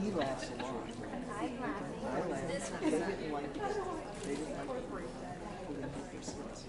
He laughs a lot. I'm laughing. I laugh. This They was didn't like it. They didn't like it. They didn't like their scenes. live theater is for us.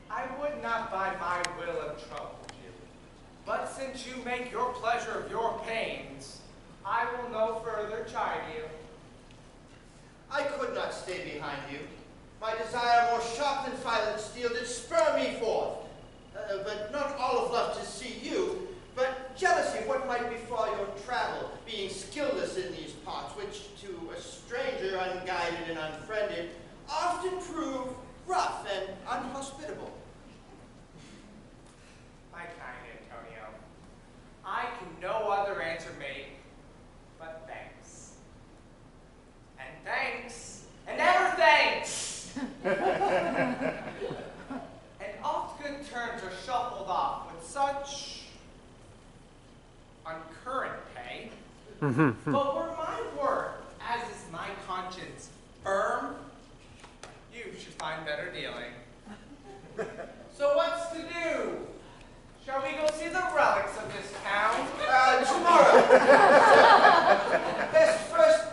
I would not by my will have troubled you, but since you make your pleasure of your pains, I will no further chide you. I could not stay behind you. My desire more sharp than violent steel did spur me forth. But not all of love to see you, but jealousy of what might befall your travel, being skillless in these parts, which to a stranger unguided and unfriended often prove rough and unhospitable. My kind Antonio, I can no other answer make but thanks. And thanks, and ever thanks! And oft good turns are shuffled off with such uncurrent pay. But were my word, as is my conscience, firm, you should find better dealing. So what's to do? Shall we go see the relics of this town? Tomorrow. Best first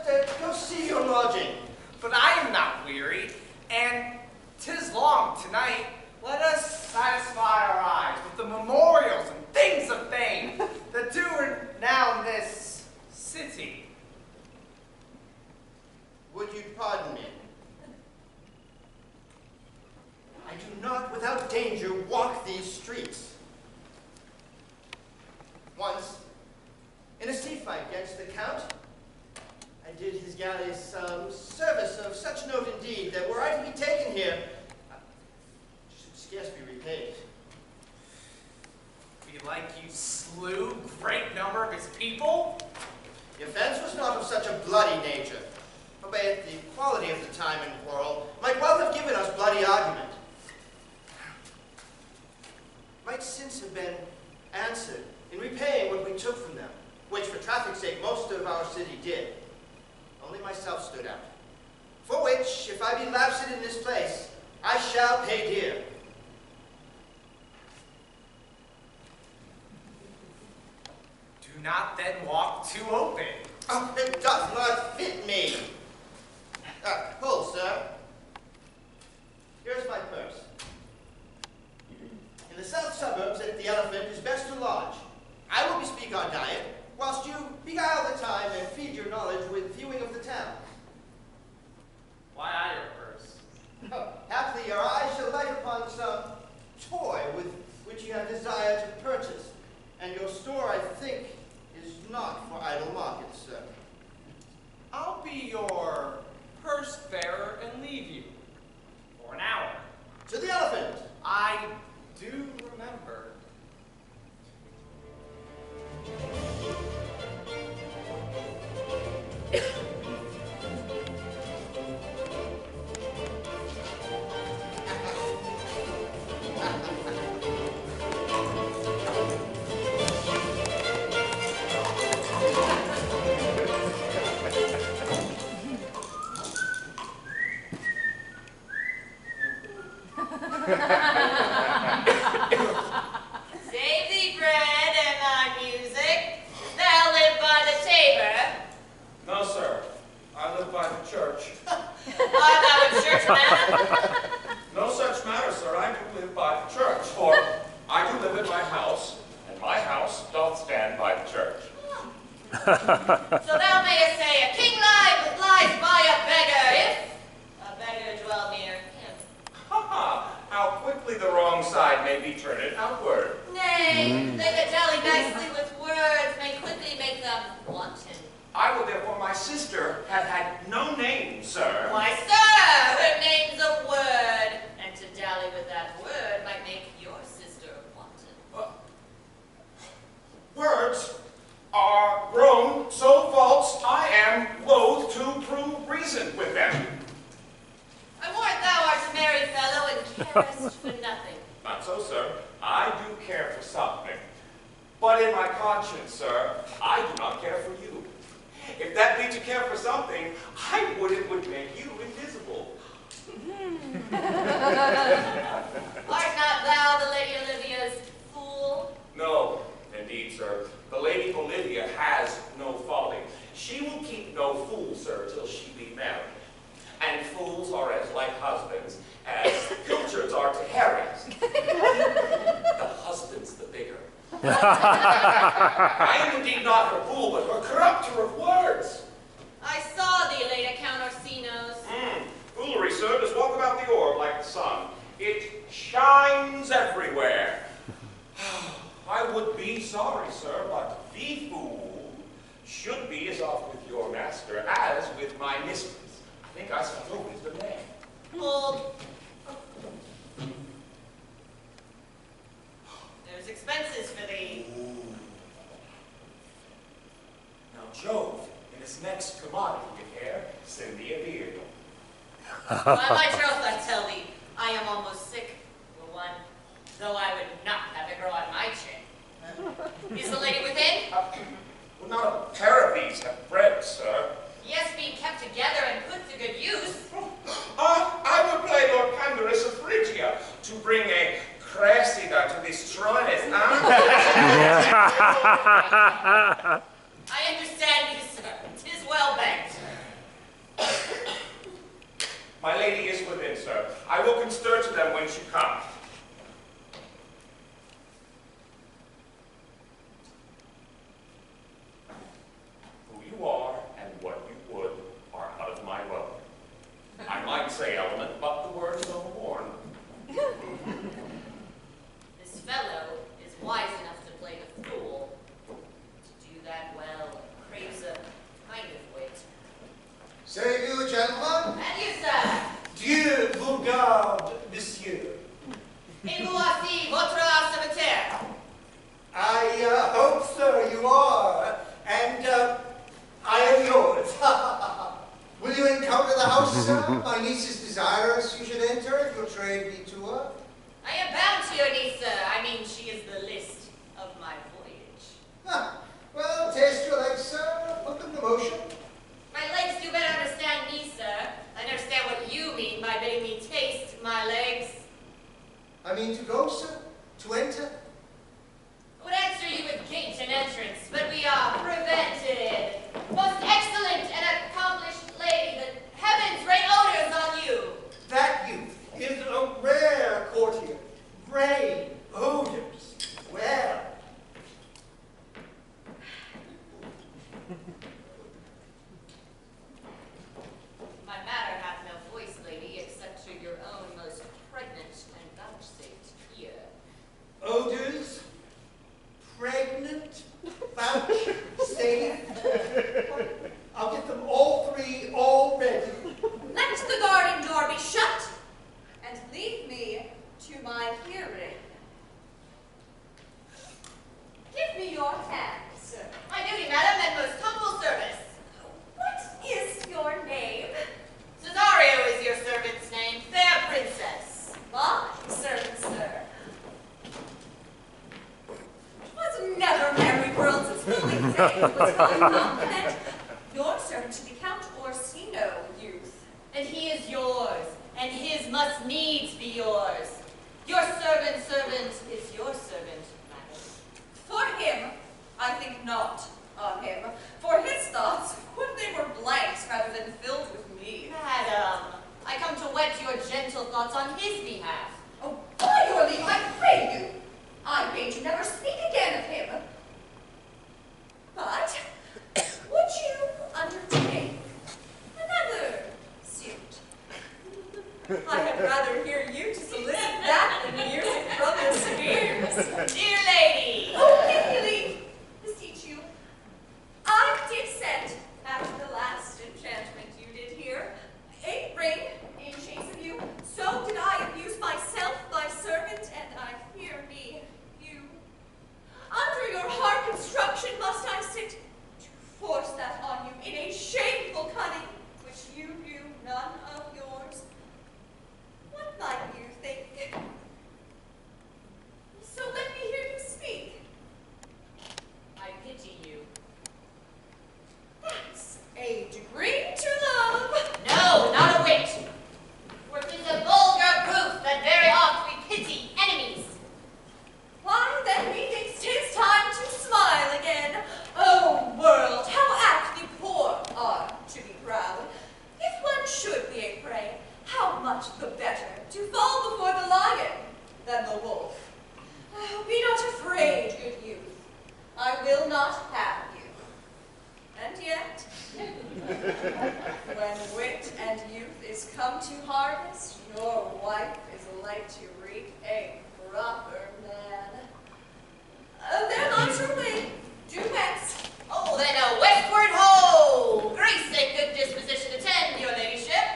go see your lodging. But I am not weary, and 'tis long tonight. Let us satisfy our eyes with the memorials and things of fame that do renown this city. Would you pardon me? I do not, without danger, walk these streets. Once, in a sea fight against the Count, I did his galleys some service of such note indeed that were I to be taken here, I should scarce be repaid. Belike you slew great number of his people? The offense was not of such a bloody nature, albeit the quality of the time and quarrel might well have given us bloody argument. Might since have been answered in repaying what we took from them, which for traffic's sake most of our city did. Only myself stood out. For which, if I be lapsed in this place, I shall pay dear. Do not then walk too open. Oh, it doth not fit me. Hold, sir. Here's my purse. In the south suburbs at the Elephant is best to lodge. I will bespeak our diet, whilst you beguile the time and feed your knowledge with viewing of the town. Why I your purse? Haply your eyes shall light upon some toy with which you have desire to purchase, and your store, I think, is not for idle markets, sir. I'll be your purse bearer and leave you for an hour. To the Elephant! I do remember. for I do live in my house, and my house doth stand by the church. So thou mayest say, a king lies by a beggar, if a beggar dwell near him. Ha ha! How quickly the wrong side may be turned outward. Nay, they that dally nicely with words may quickly make them wanton. I would therefore my sister have had no name, sir. Why, sir, her name's a word, and to dally with that word might make your sister wanton. Words are grown so false, I am loath to prove reason with them. I warrant thou art a merry fellow and carest for nothing. Not so, sir. I do care for something. But in my conscience, sir, I do not care for you. If that be to care for something, I would it would make you invisible. Art not thou the Lady Olivia's fool? No, indeed, sir. The Lady Olivia has no folly. She will keep no fool, sir, till she be married. And fools are as like husbands as pilchards are to herrings. The husband's the bigger. I am indeed not her fool, but her corrupter of words. I saw thee late at Count Orsino's. Foolery, sir, does walk about the orb like the sun. It shines everywhere. I would be sorry, sir, but the fool should be as oft with your master as with my mistress. I think I shall go with the man. Hold. There's expenses for thee. Now, Jove, in his next commodity of hair, send thee a beard. By my troth, I tell thee, I am almost sick for one, though I would not have it grow on my chin. Is the lady within? Well, not a pair of these have bred, sir. Yes, being kept together and put to good use. I would play Lord Pandarus of Phrygia to bring a Cressida to destroy it. I understand you, sir. 'Tis well begged. My lady is within, sir. I will constir to them when she comes. Who you are and what you would are out of my road. I might say element, but the word is overborne. This fellow is wise enough to play the fool. To do that well craves a kind of wit. Say you, gentlemen. And you, sir. Dieu vous garde, monsieur. Et voici votre serviteur. I hope, sir, you are. And I am yours. Will you encounter the house, sir? My niece is desirous you should enter if your trade be to her. I am bound to your niece, sir. I mean, she is the list of my voyage. Well, taste your legs, sir. Put them to motion. My legs do better understand me, sir. I understand what you mean by bidding me taste my legs. I mean to go, sir. To enter. I would answer you with gate and entrance, but we are prevented. Most excellent and accomplished lady, the heavens rain odors on you. That youth is a rare courtier. Rain, odors. Well. My matter hath no voice, lady, except to your own most pregnant and vouchsafed ear. Odors. Pregnant. Vouchsafe. I'll get them all three already. Let the garden door be shut, and leave me to my hearing. Give me your hand, sir. My duty, madam, and most humble service. What is your name? Cesario is your servant's name, fair princess. My servant, sir. 'Twas never merry worlds as fully saved was my compliment. Your servant to the Count Orsino, youth. And he is yours, and his must needs be yours. Your servant's servant is your servant, madam. For him, I think not on him. For his thoughts, would they were blanks rather than filled with me. Madam, I come to whet your gentle thoughts on his behalf. Oh, by your leave, I pray you, Yes. Dear lady. Oh, Haley, beseech you. I did send after the last enchantment you did here a ring in chase of you. So did I abuse myself, my servant, and I fear me, you. Under your hard construction must I sit to force that on you in a shameful cunning, which you do none of yours. What might you think? So let me hear you speak. I pity you. That's a degree to love. No, not a whit. For 'tis a vulgar proof that very oft we pity enemies. Why, then methinks 'tis time to smile again. Oh, world, how apt the poor are to be proud. If one should be a prey, how much the better to fall before the lion than the wolf. Oh, be not afraid, good youth. I will not have you. And yet, when wit and youth is come to harvest, your wife is like to reap a proper man. There lies your way. Do west. Oh, then a westward ho! Grace and good disposition attend, your ladyship.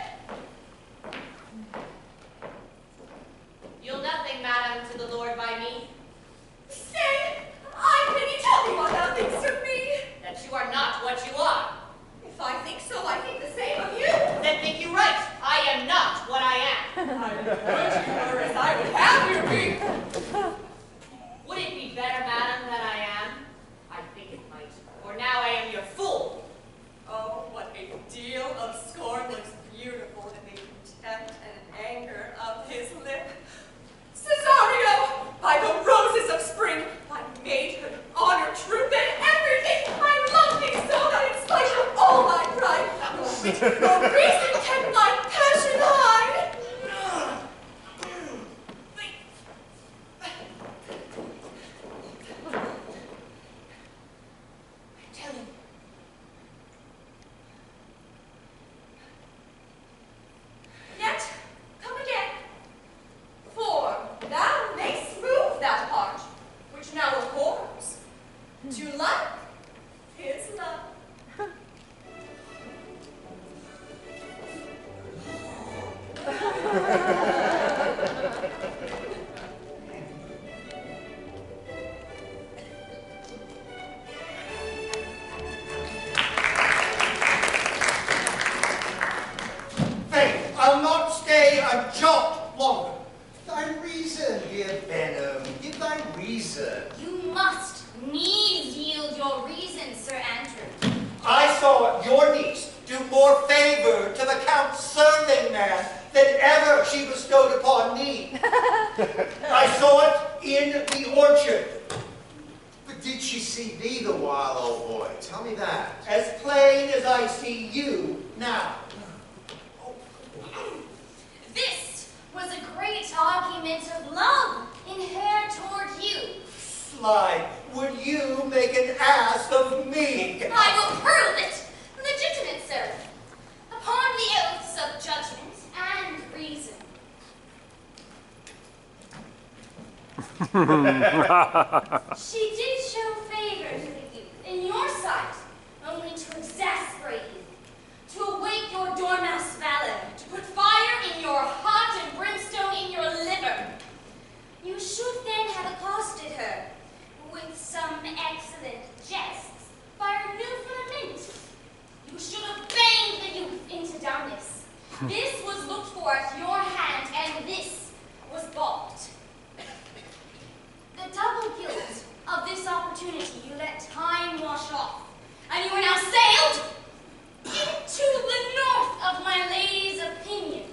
You'll nothing, madam, to the lord by me, Stay. I pity. Tell me what thou thinkst of me. that you are not what you are. If I think so, I think the same of you. Then think you right. I am not what I am. I would you were as I would have you be. Would it be better, madam, than I am? I think it might, for now I am your fool. Oh, what a deal of scorn looks beautiful in the contempt and anger of his lip. Cesario, by the roses of spring, by maidhood, honor, truth, and everything, I love thee so that in spite of all my pride, nor wit nor reason can my passion hide. Tell him. Yet, come again. For thou mayst move that heart, which now abhors, to like his love. Faith, I'll not stay a jot longer. Thy reason, dear Benham, give thy reason. You must needs yield your reason, Sir Andrew. I saw your niece do more favor to the Count's serving man than ever she bestowed upon me. I saw it in the orchard. But did she see thee the while, old boy? Tell me that. As plain as I see you now. This was a great argument of love in her toward you. Sly, would you make an ass of me? I will prove it, legitimate, sir, upon the oaths of judgment and reason. She did show favor to the youth in your sight, only to exasperate you, to awake your dormouse valor, to put fire in your heart and brimstone in your liver. You should then have accosted her with some excellent jests by her new filament. You should have banged the youth into dumbness. This was looked for at your hand, and this was balked. The double guilt of this opportunity you let time wash off, and you are now sailed into the north of my lady's opinion,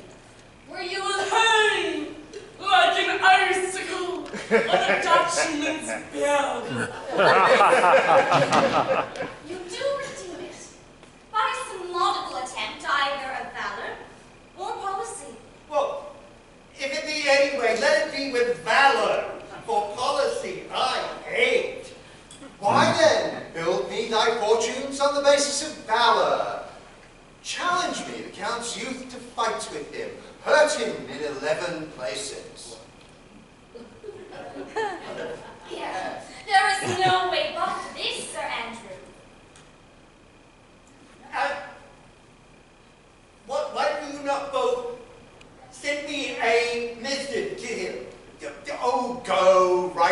where you will hang like an icicle on a Dutchman's bed. You do redeem it by some laudable attempt, either of valor or policy. Well, if it be any way, let it be with valor. For policy I hate. Why then, build me thy fortunes on the basis of valor. Challenge me, the Count's youth, to fight with him. Hurt him in 11 places.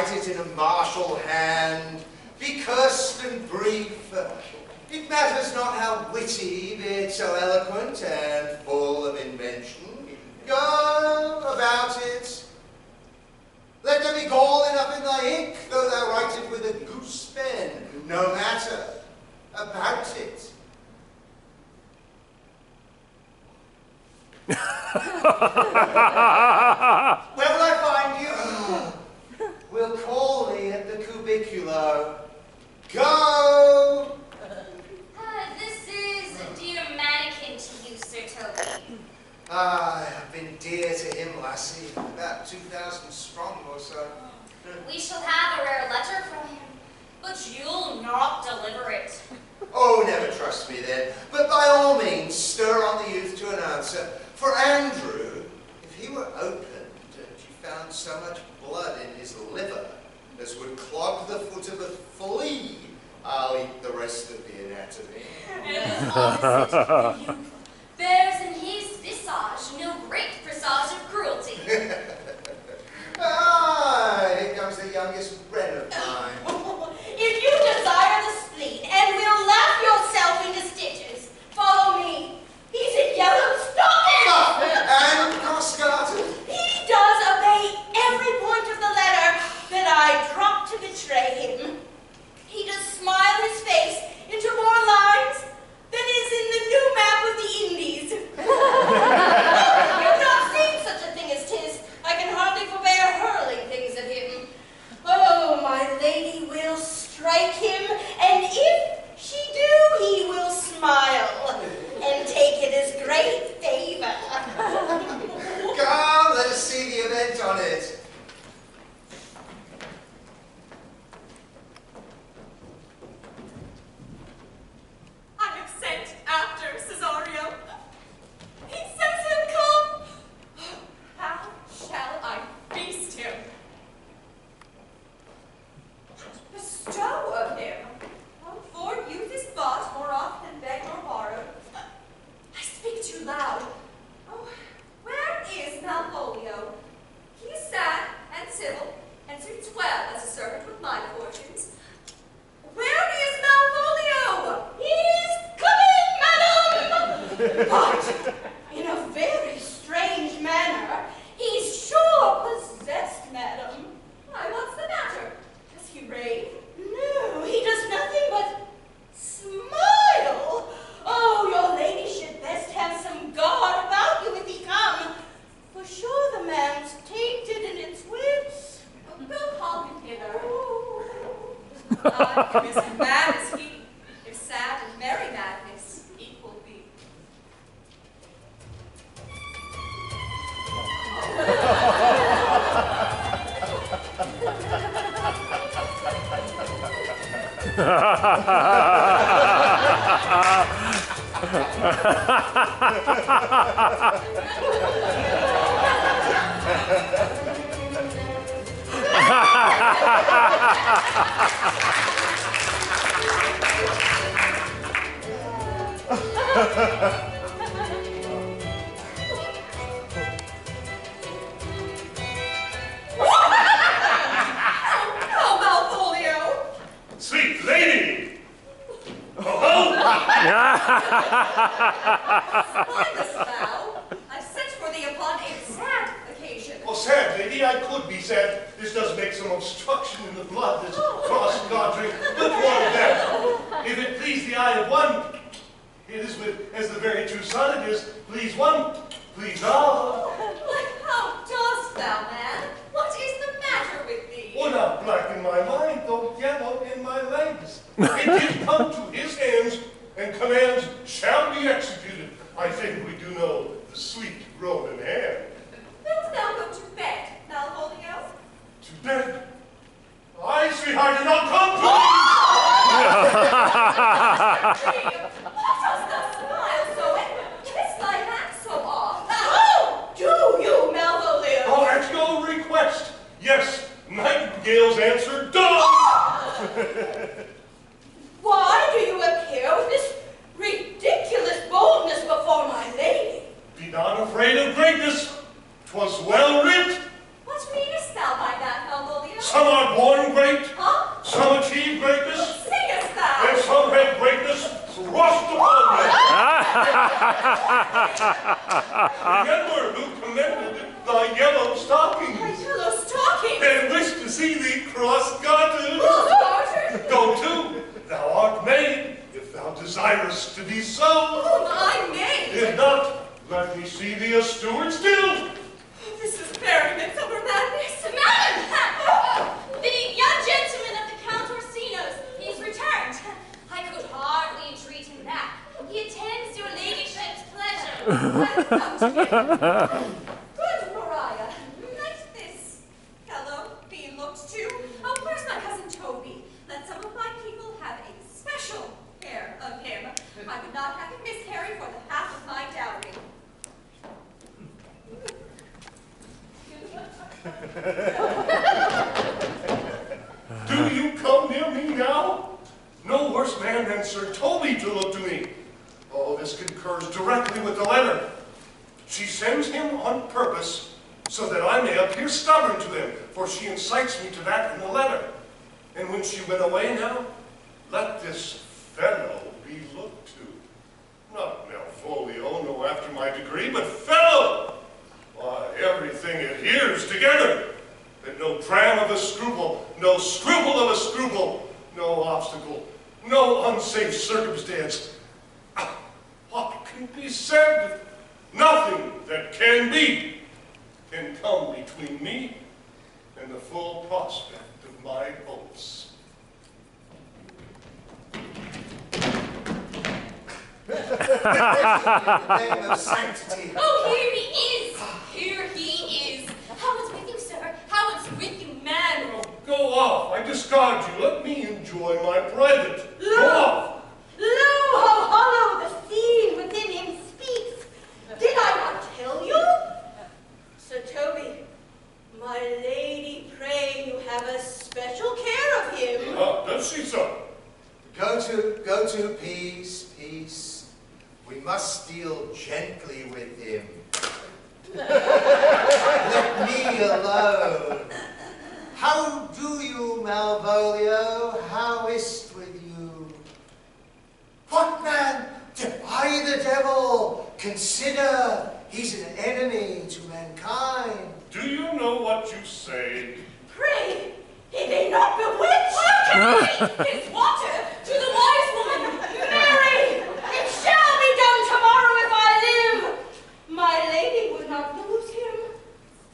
write it in a martial hand, be cursed and brief. It matters not how witty, be it so eloquent and full of invention. Go about it. Let there be gall enough in thy ink, though thou write it with a goose pen. No matter about it. Where will I find you? Will call me at the cubiculo. Go! This is a dear mannequin to you, Sir Toby. I have been dear to him, lassie. About 2,000 strong or so. We shall have a rare letter from him, but you'll not deliver it. Oh, never trust me then. But by all means, stir on the youth to an answer. For Andrew, if he were opened and you found so much blood in his liver as would clog the foot of a flea, I'll eat the rest of the anatomy. And as opposite, the youth bears in his visage no great presage of cruelty. Ah, here comes the youngest wren of mine. If you desire the spleen and will laugh yourself into stitches, follow me. He's in yellow stockings! And cross-gartered. He does obey every point of the letter that I drop to betray him. He does smile his face into more lines than is in the new map of the Indies. You've not seen such a thing as 'tis. I can hardly forbear hurling things at him. Oh, my lady will strike him, and if she do, he will smile and take it as great favor. Come, let us see the event on it. I have sent after Cesario. He says he'll come. How shall I feast him? Bestow of him. For youth is bought more oft than begged or borrowed. I speak too loud. Oh, where is Malvolio? He is sad and civil, and suits well as a servant with my fortunes. Where is Malvolio? He's coming, madam! But in a very strange manner. He's sure possessed, madam. Why, what's the matter? Does he rave? No, he does nothing but smile. Oh, your lady should best have some guard about you if he come. For sure the man's tainted in its wits. Go call him hither. I am as mad as he, if sad and merry madness equal be. Oh, Malvolio! Sweet lady! Oh, Why this vow? I sent for thee upon a sad occasion. Oh, sad lady, I could be sad. This does make some obstruction in the blood that's cross-gartering. But what of that? If it please the eye of one, it is with, as the very true sun it is, please one, please all. Like how dost thou, man? What is the matter with thee? Oh, not black in my mind, though yellow in my legs. It did come to his hands, and commands shall be executed. I think we do know the sweet Roman hand. Wilt thou go to bed, Malvolio? To bed. Aye, sweetheart, and I'll come to What dost thou smile so and kiss thy hand so oft? How do you, Malvolio? Oh, at your request. Yes, nightingales answer dove. Why do you appear with this ridiculous boldness before my lady? Be not afraid of greatness. 'Twas well writ. What meanest thou by that, Malvolio? Some are born great, Huh? some achieve greatness, Sing us that. and some have greatness thrust upon them. Remember who commended thy yellow stocking, My yellow stocking. and wished to see thee cross-gartered. Cross-gartered? Go to, thou art made, if thou desirest to be so. Oh, my maid. If not, let me see thee a steward still. This is very midsummer madness. Madam! The young gentleman of the Count Orsino's is returned. I could hardly entreat him back. He attends your ladyship's pleasure. Good Maria. Let this fellow be looked to. Oh, where's my cousin Toby? Let some of my people have a special care of him. I would not have him miscarry for the half of my dowry. Do you come near me now? No worse man than Sir Toby to look to me. Oh, this concurs directly with the letter. She sends him on purpose so that I may appear stubborn to him, for she incites me to that in the letter. And when she went away now, let this fellow be looked to. Not Malvolio, no after my degree, but fellow. Why, everything adheres together. And no dram of a scruple, no scruple of a scruple, no obstacle, no unsafe circumstance. What can be said? Nothing that can be can come between me and the full prospect of my hopes. In the name of sanctity. Oh, here he is! Here he is! How is with you, sir? How is with you, man? Oh, go off. I discard you. Let me enjoy my private. Go off. Lo, how hollow the scene within him speaks. Did I not tell you? Sir Toby, my lady, pray you have a special care of him. Does she so? Go to, peace, peace. We must deal gently with him. Let me alone. How do you, Malvolio? How is't with you? What, man? Defy the devil. Consider he's an enemy to mankind. Do you know what you say? Pray, he be not bewitched. How can his water to the wise woman? Mary, it shall be done tomorrow if I live. My lady would not lose him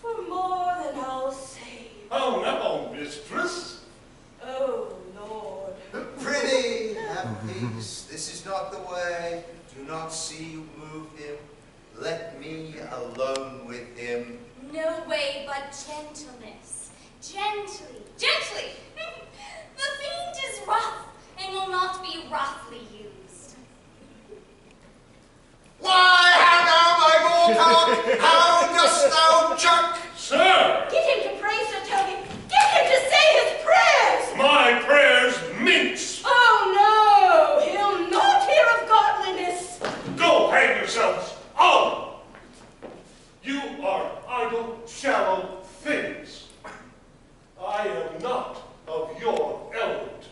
for more than I'll save. Oh, no, mistress. Oh, Lord. Prithee, have peace. This is not the way. Do not see you move him. Let me alone with him. No way but gentleness. Gently, gently! The fiend is rough and will not be roughly used. Why, how now, my bullcock? How dost thou jerk? Sir, Get him to pray, Sir Toby. Get him to say his prayers. my prayers mince. Oh, no. He'll not hear of godliness. Go hang yourselves. All. You are idle, shallow things. I am not of your element.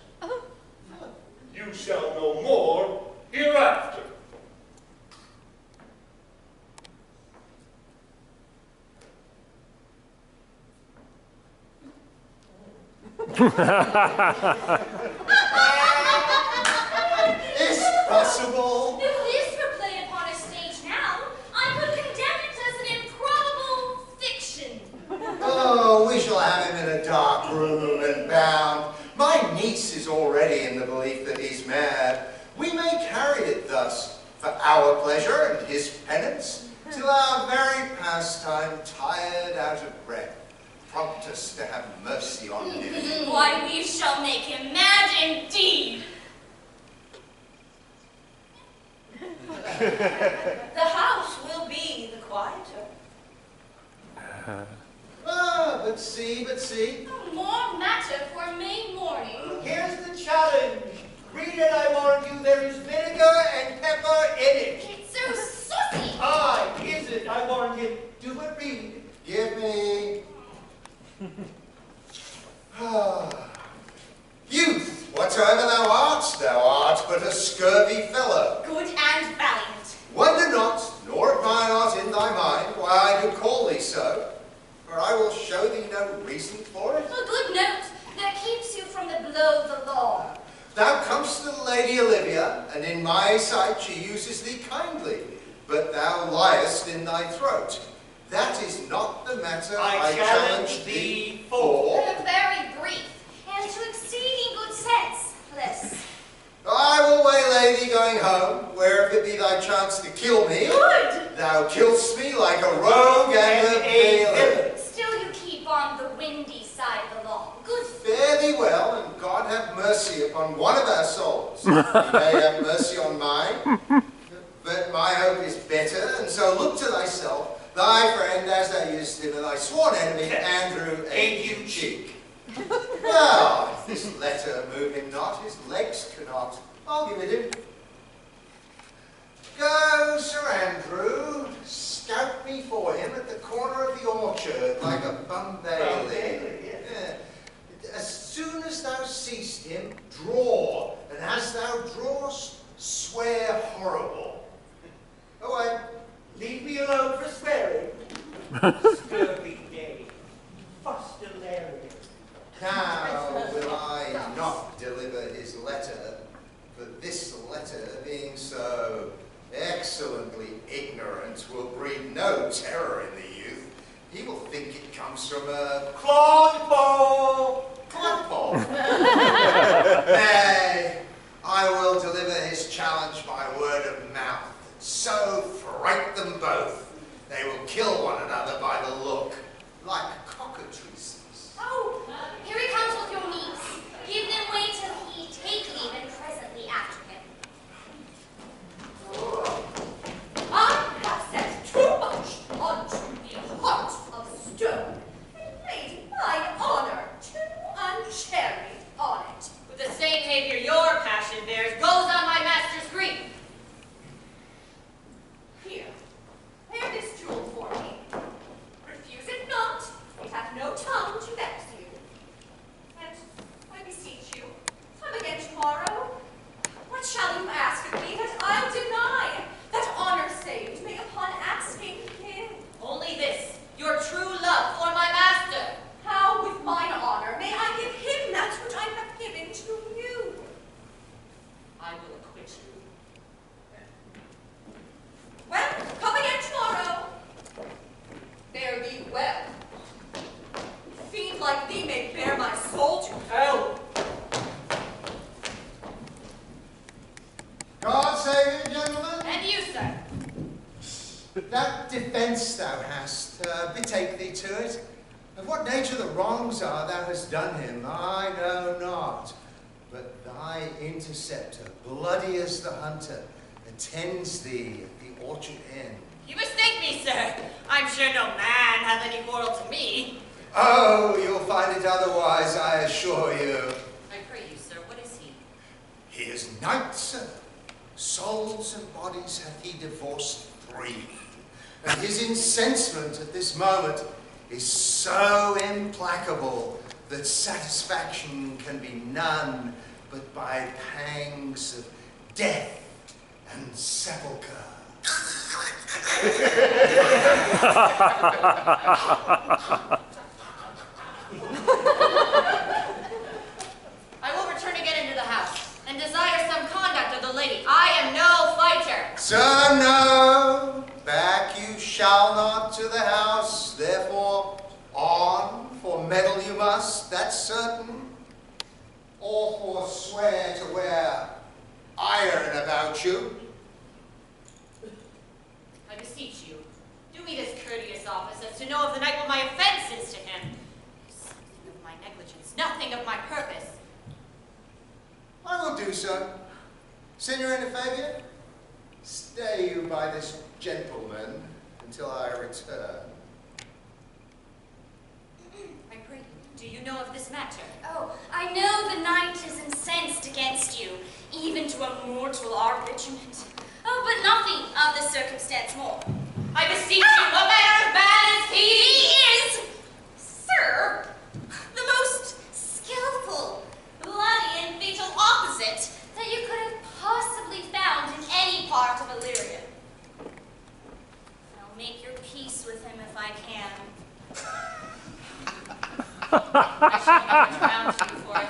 You shall know more hereafter. Is possible? If this were played upon a stage now, I could condemn it as an improbable fiction. Oh, we shall have him in a dark room and bound. My niece is already in the belief that he's mad. We may carry it thus, for our pleasure and his penance, till our very pastime, tired out of breath, prompt us to have mercy on him. Why, we shall make him mad indeed. The house will be the quieter. Ah, but see. More matter for May morning. Here's the challenge. Read it, I warn you. There is vinegar and pepper in it. It's so saucy. Aye, is it? I warn you. Do but read. Give me. Youth, whatsoever thou art but a scurvy fellow. Good and valiant. Wonder not, nor admire not in thy mind why I do call thee so, for I will show thee no reason for it. A good note that keeps you from the blow of the law. Thou comest to the Lady Olivia, and in my sight she uses thee kindly, but thou liest in thy throat. That is not the matter I challenge thee for. Very brief, and to exceeding good sense, this. I will waylay thee going home, where if it be thy chance to kill me, Good! thou kill'st me like a rogue and a villain. Still you keep on the windy side of the law. Good. Fare thee well, and God have mercy upon one of our souls. He may have mercy on mine, but my hope is better, and so look to thyself, thy friend as thou used him, and thy sworn enemy, Andrew A. Cheek. Well, if this letter move him not, his legs cannot. I'll give it him. Go, Sir Andrew, scout me for him at the corner of the orchard, like a bum bailey. Yeah. As soon as thou seest him, draw, and as thou drawest, swear horrible. Away. Leave me alone for swearing. Scurvy day. Fustilarian. Now will I not deliver his letter, for this letter, being so excellently ignorant, will breed no terror in the youth. He will think it comes from a clodpole. Clodpole. Nay, I will deliver his challenge by word of mouth, so fright them both. They will kill one another by the look, like cockatrices. Oh, here he comes with your niece. Give them way till he take leave, and presently after him. I have set too much unto the heart of stone, and laid mine honor too uncharied on it. With the same behavior your passion bears goes on my master's grief. Here, wear this jewel for me. Refuse it not. It hath no tongue to vex you. And I beseech you, come again tomorrow. What shall you ask of me that I'll deny? That honor saved may upon asking give. Only this, your true love for my master. How with mine honor may I give him that which I have given to you? I will acquit you. Well, come again tomorrow. Fare thee well. Fiend like thee may bear my soul to hell. God save you, gentlemen. And you, sir. That defence thou hast, betake thee to it. Of what nature the wrongs are thou hast done him, I know not. But thy interceptor, bloody as the hunter, attends thee at the orchard end. You mistake me, sir. I'm sure no man hath any quarrel to me. Oh, you'll find it otherwise, I assure you. I pray you, sir, what is he? He is knight, sir. Souls and bodies hath he divorced free. And his incensement at this moment is so implacable that satisfaction can be none but by pangs of death and sepulchre. I will return again into the house and desire some conduct of the lady. I am no fighter. Sir, no, back you shall not to the house, therefore on, for meddle you must, that's certain, or forswear to wear iron about you. I beseech you, do me this courteous office as to know of the night what my offense is to him. Something of my negligence, nothing of my purpose. I will do so. Signorina Fabia, stay you by this gentleman until I return. I pray you, do you know of this matter? Oh, I know the knight is incensed against you, even to a mortal argument. Oh, but nothing of this circumstance more. I beseech you, what manner of man is he? He is, sir, the most around you for it.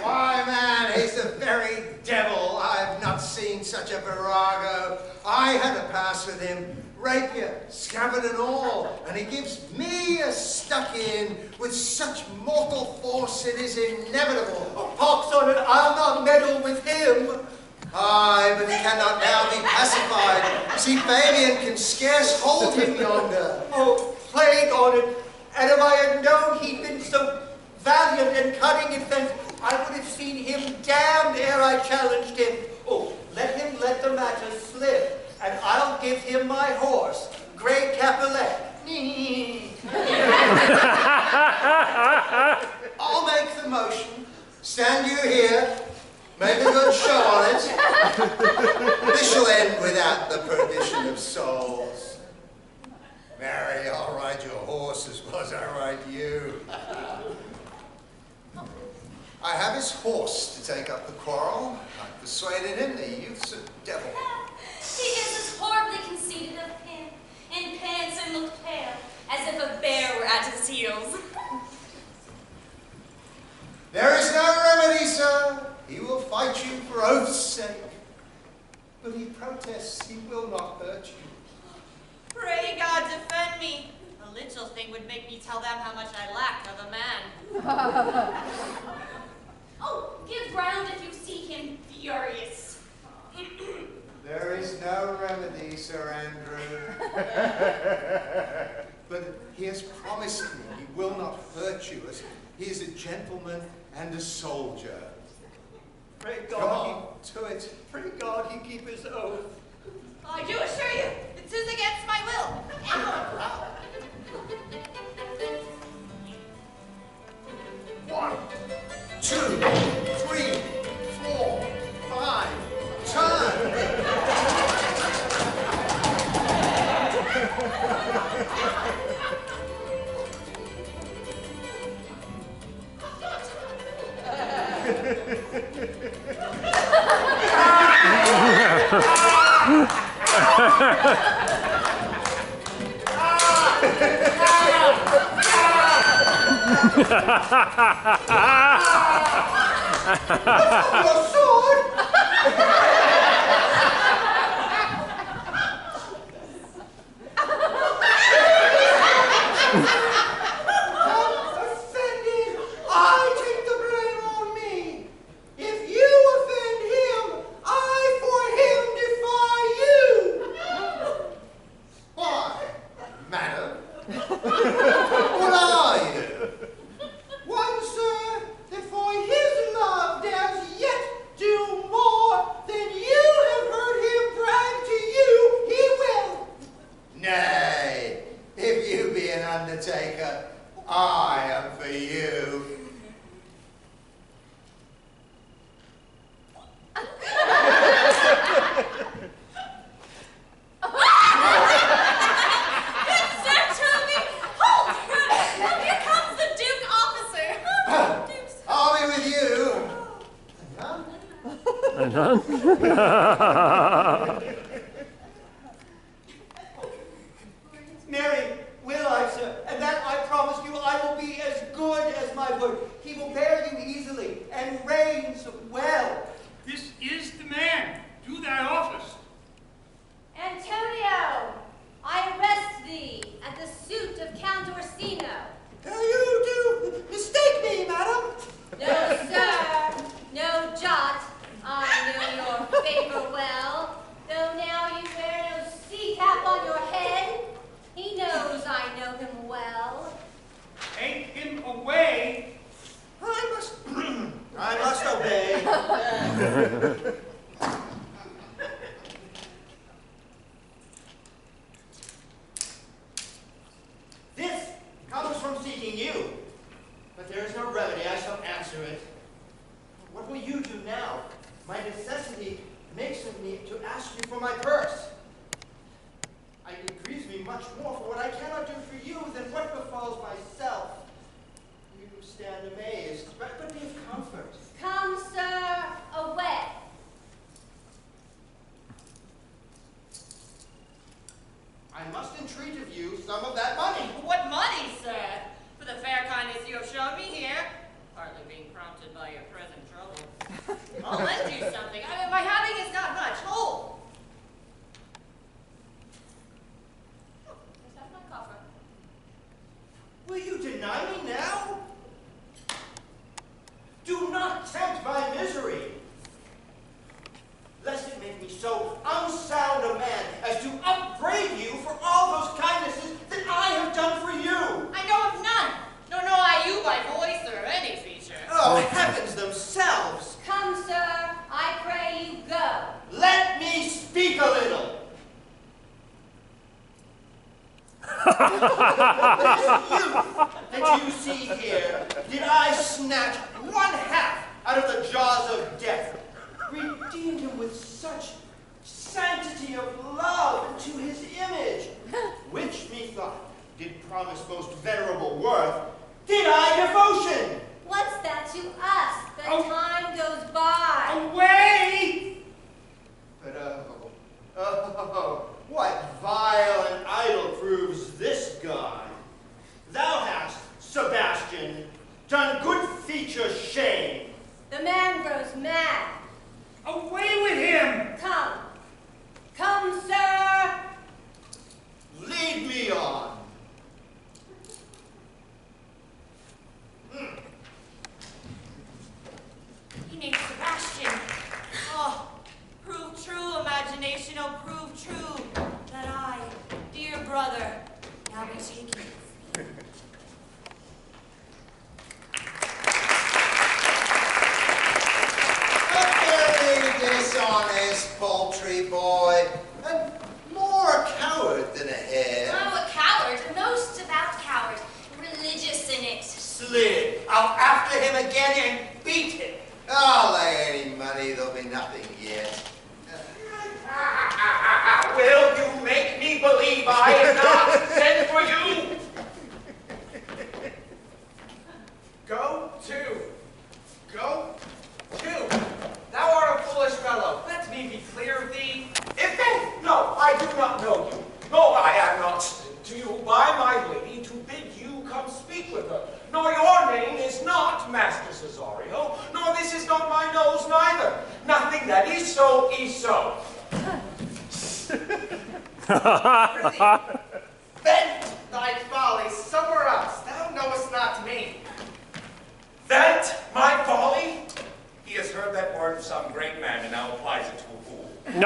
Why, man, he's the very devil. I've not seen such a virago. I had a pass with him, rapier, scabbard and all, and he gives me a stuck-in with such mortal force it is inevitable. Oh, pox on it, I'll not meddle with him. Aye, but he cannot now be pacified. See, Fabian can scarce hold him yonder. Oh, plague on it. And if I had known he'd been so valiant and cunning in fence, I would have seen him damned ere I challenged him. Oh, let him let the matter slip, and I'll give him my horse, Grey Capulet. I'll make the motion. Stand you here. Make a good show on it. This shall end without the perdition of souls. Mary, I'll ride your horse as well as I ride you. I have his horse to take up the quarrel. I've persuaded him the youth's a devil. He is as horribly conceited of him, and pants and looked pale, as if a bear were at his heels. There is no remedy, sir. He will fight you for oath's sake. But he protests he will not hurt you. Pray God defend me. A little thing would make me tell them how much I lack of a man. Oh, give ground if you see him furious. There is no remedy, Sir Andrew. But he has promised me he will not hurt you, as he is a gentleman and a soldier. Pray Come God, on to it. pray God he keep his oath. I do assure you, it is against my will. 1, 2, 3, 4, 5. Turn! Your sword! Offended! I take the blame on me. If you offend him, I for him defy you. Why, madam? What are you? One, sir, that for his love does yet do more than you have heard him brag to you, he will. Nay, if you be an undertaker, I am for you. Good Sir Toby! Hold! Here comes the Duke officer. I'll be with you. Mary, will I, sir? And that I promise you I will be as good as my word. He will bear you easily and reigns well. This is the man. Do thy office. Antonio, I arrest thee at the suit of Count Orsino. You do mistake me, madam. No, sir, no jot. I know your favor well. Though now you wear no sea cap on your head, he knows I know him well. Take him away. I must obey. This comes from seeking you, but there is no remedy. I shall answer it. What will you do now? My necessity makes of me to ask you for my purse. It grieves me much more for what I cannot do for you than what befalls myself. You stand amazed, but be of comfort. Come, sir, away. I must entreat of you some of that money. What money, sir? For the fair kindness you have shown me here, not tempt my misery, lest it make me so unsound a man as to upbraid you for all those kindnesses that I have done for you. I know of none, nor know I you by voice or any feature. Oh, heavens themselves! Come, sir, I pray you go. Let me speak a little. This youth that you see here, did I snatch one half out of the jaws of death, redeemed him with such sanctity of love into his image, which methought did promise most venerable worth, did I devotion. What's that to us? The time goes by. Away! But what vile and idle proves this God? Thou hast, Sebastian, done good feature shame. The man grows mad. Away with him! Come. Come, sir. Lead me on. He named Sebastian. Oh, prove true, imagination, oh, prove true that I, dear brother, now be taken. A very dishonest, paltry boy, and more a coward than a hare. Oh, a coward. Most about coward. Religious in it. Slid, I'll after him again and beat him. I'll lay any money, there'll be nothing yet. Will you make me believe I have not sent for you? Go to. Go to. Thou art a foolish fellow. Let me be clear of thee. If then, no, I do not know you. No, I am not sent to you by my lady to bid you come speak with her. Nor your name is not Master Cesario, nor this is not my nose neither. Nothing that is so is so. Vent thy folly somewhere else. Thou knowest not me. Vent my folly? He has heard that word of some great man and now applies it to a fool. Vent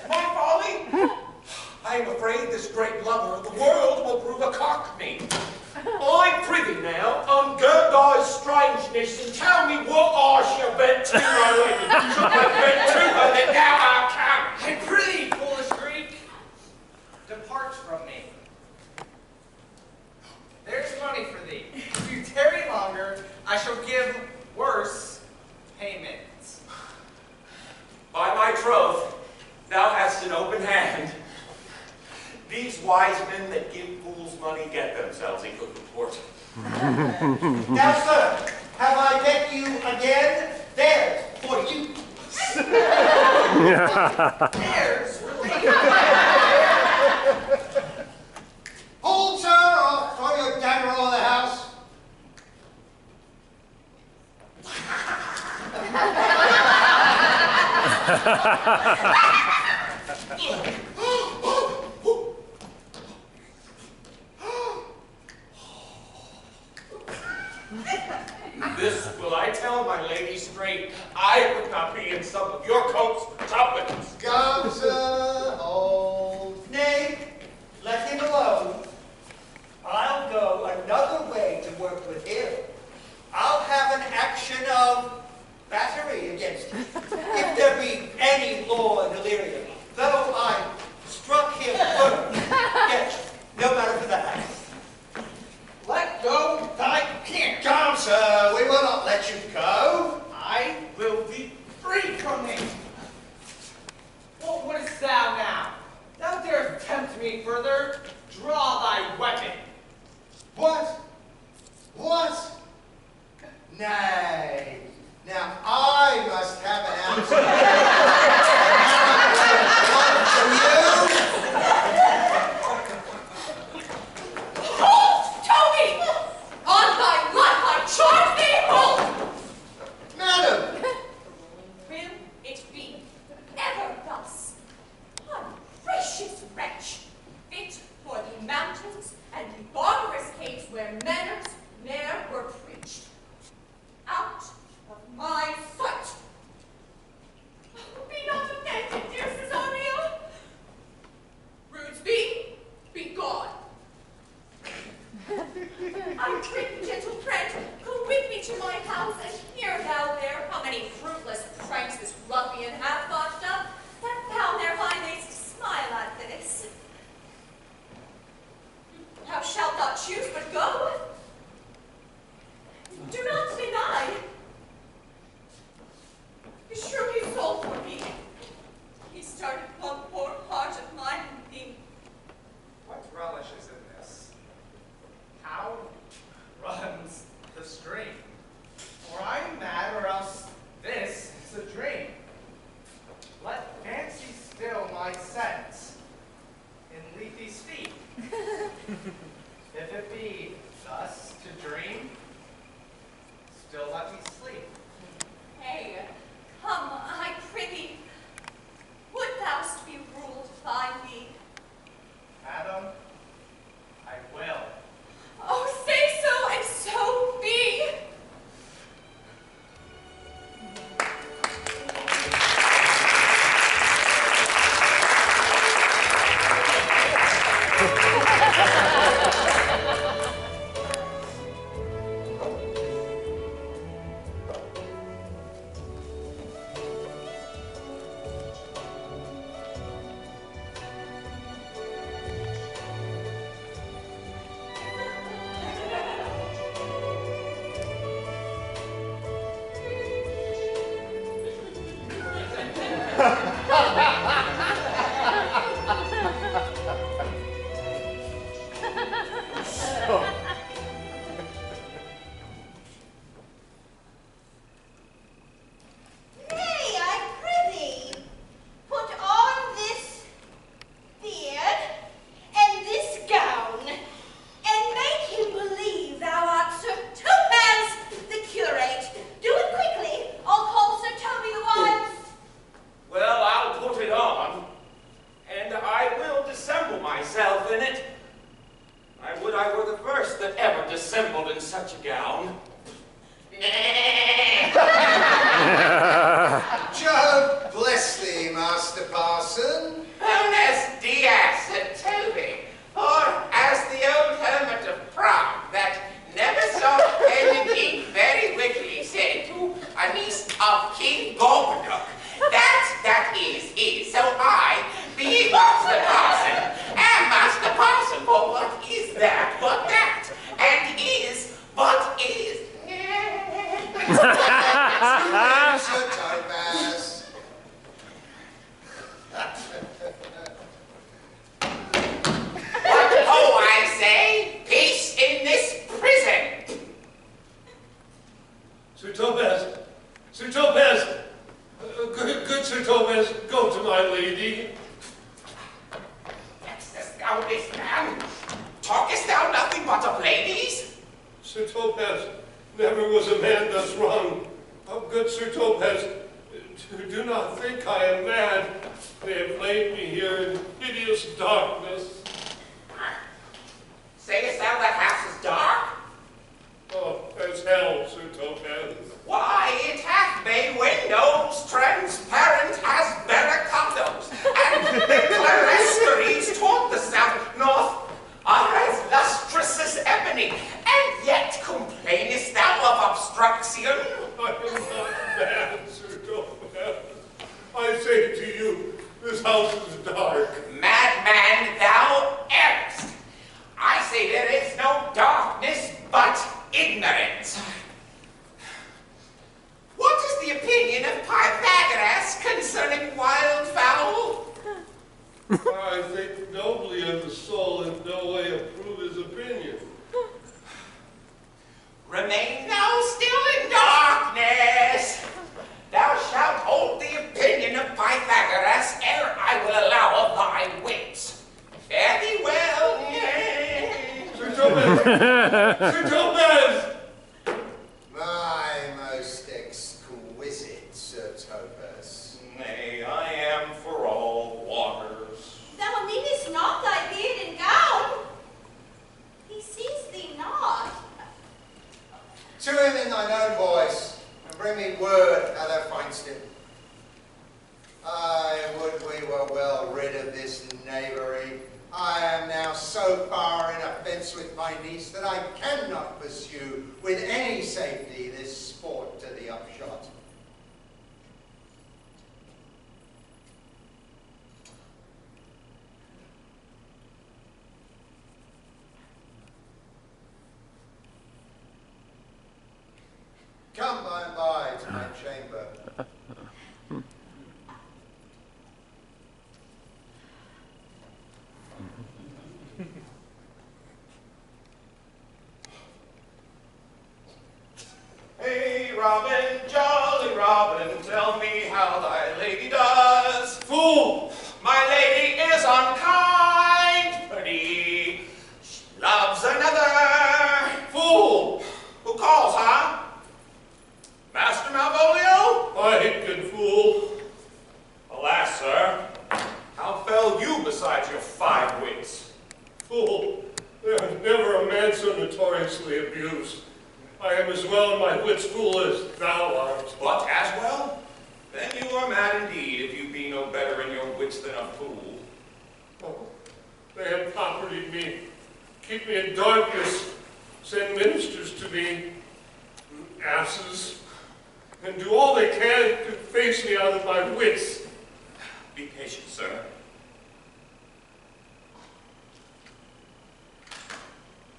my folly? I am afraid this great lover of the world will prove a cockney. I prithee now, ungird thy strangeness and tell me what I shall vent to my lady. Shall I vent to her that now I come? I prithee, foolish Greek, depart from me. There's money for thee. If you tarry longer, I shall give worse payment. By my troth, thou hast an open hand. These wise men that give fools money get themselves a good report. Now, sir, have I met you again? There's for you. There's relief. Hold, sir, or throw your dagger all the house. This will I tell my lady straight. I would not be in some of your coats for tuppence. Go, sir, hold. Nay, let him alone. I'll go another way to work with him. I'll have an action of battery against him. If there be any law in delirium, though I struck him first. Yes, no matter for that. Let go thy hand. Come, sir, we will not let you go. I will be free from thee. What wouldst thou now? Thou darest tempt me further. Draw thy weapon. What? What? Nay. Now I must have an answer. One from you. Hold, Toby! On thy life I charge thee, hold! Madam. Will it be ever thus? Ungracious wretch, fit for the mountains and the barbarous caves where manners ne'er were preached. such a gown. Job bless thee, Master Parson. Bonus Dias and Toby, or as the old hermit of Prague that never saw pen and ink very wittily said to a niece of King Gorboduc, that is, so I, being Master Parson, am Master Parson, for what is that but that, and is but is. Sir Topaz. Oh, I say, peace in this prison. Sir Topaz, good Sir Topaz, go to my lady. Vexest thou this man? Talkest thou nothing but of ladies? Sir Topaz, never was a man thus wrong. Oh, good Sir Topaz, do not think I am mad. They have laid me here in hideous darkness. Sayest thou that house is dark? Oh, as hell, Sir Topaz. Why, it hath bay windows, transparent as barracados, and the clerestories toward the south, north, are as lustrous as ebony, and yet complainest thou of obstruction? I am not mad, Sir Topaz. I say to you, this house is dark. Madman, thou errest. I say there is no darkness but ignorance. What is the opinion of Pythagoras concerning wildfowl? I think nobly of the soul and no way approve his opinion. Remain thou still in darkness. Thou shalt hold the opinion of Pythagoras ere I will allow of thy wits. Fare thee well. Sir Topaz! Sir Topaz! My most exquisite Sir Topaz. Nay, I am for all waters. Thou needest not thy beard and gown. He sees thee not. To him in thine own voice, and bring me word how thou find'st him. I would we were well rid of this knavery. I am now so far in offence with my niece that I cannot pursue with any safety this sport to the upshot. Come by and by to my chamber. Hey, Robin, jolly Robin, tell me how thy lady does. Fool! My lady is unkind, pretty. She loves another. Fool! Who calls, huh? Master Malvolio? I good fool. Alas, sir, how fell you beside your fine wits? Fool! There was never a man so notoriously abused. I am as well in my wits, fool, as thou art. What, as well? Then you are mad indeed, if you be no better in your wits than a fool. Oh, they have propertied me, keep me in darkness, send ministers to me, asses, and do all they can to face me out of my wits. Be patient, sir.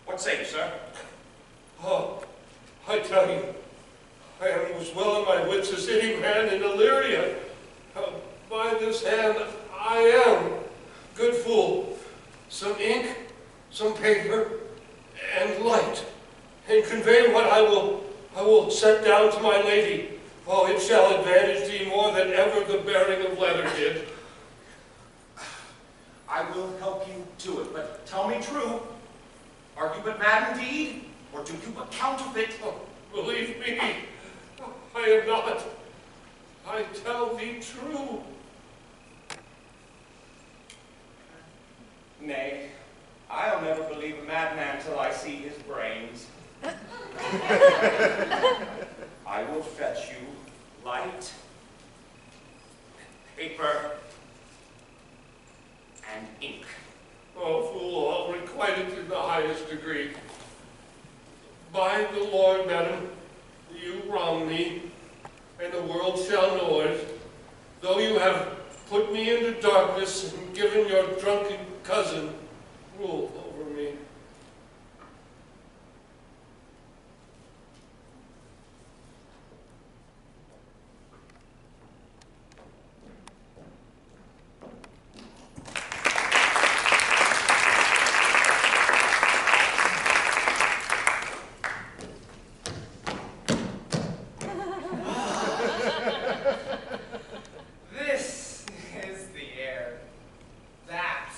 What say you, sir? Oh, I tell you, I am as well in my wits as any man in Illyria. By this hand, I am. Good fool. Some ink, some paper, and light, and convey what I will set down to my lady. Oh, it shall advantage thee more than ever the bearing of letter did. I will help you to it, but tell me true. Are you but mad indeed, or do you but counterfeit? Oh, believe me, I am not. I tell thee true. Nay, I'll never believe a madman till I see his brains. I will fetch you light, paper, and ink. Oh, fool, I'll requite it in the highest degree. By the Lord, madam, you wrong me, and the world shall know it, though you have put me into darkness and given your drunken cousin rule over me. This is the air. That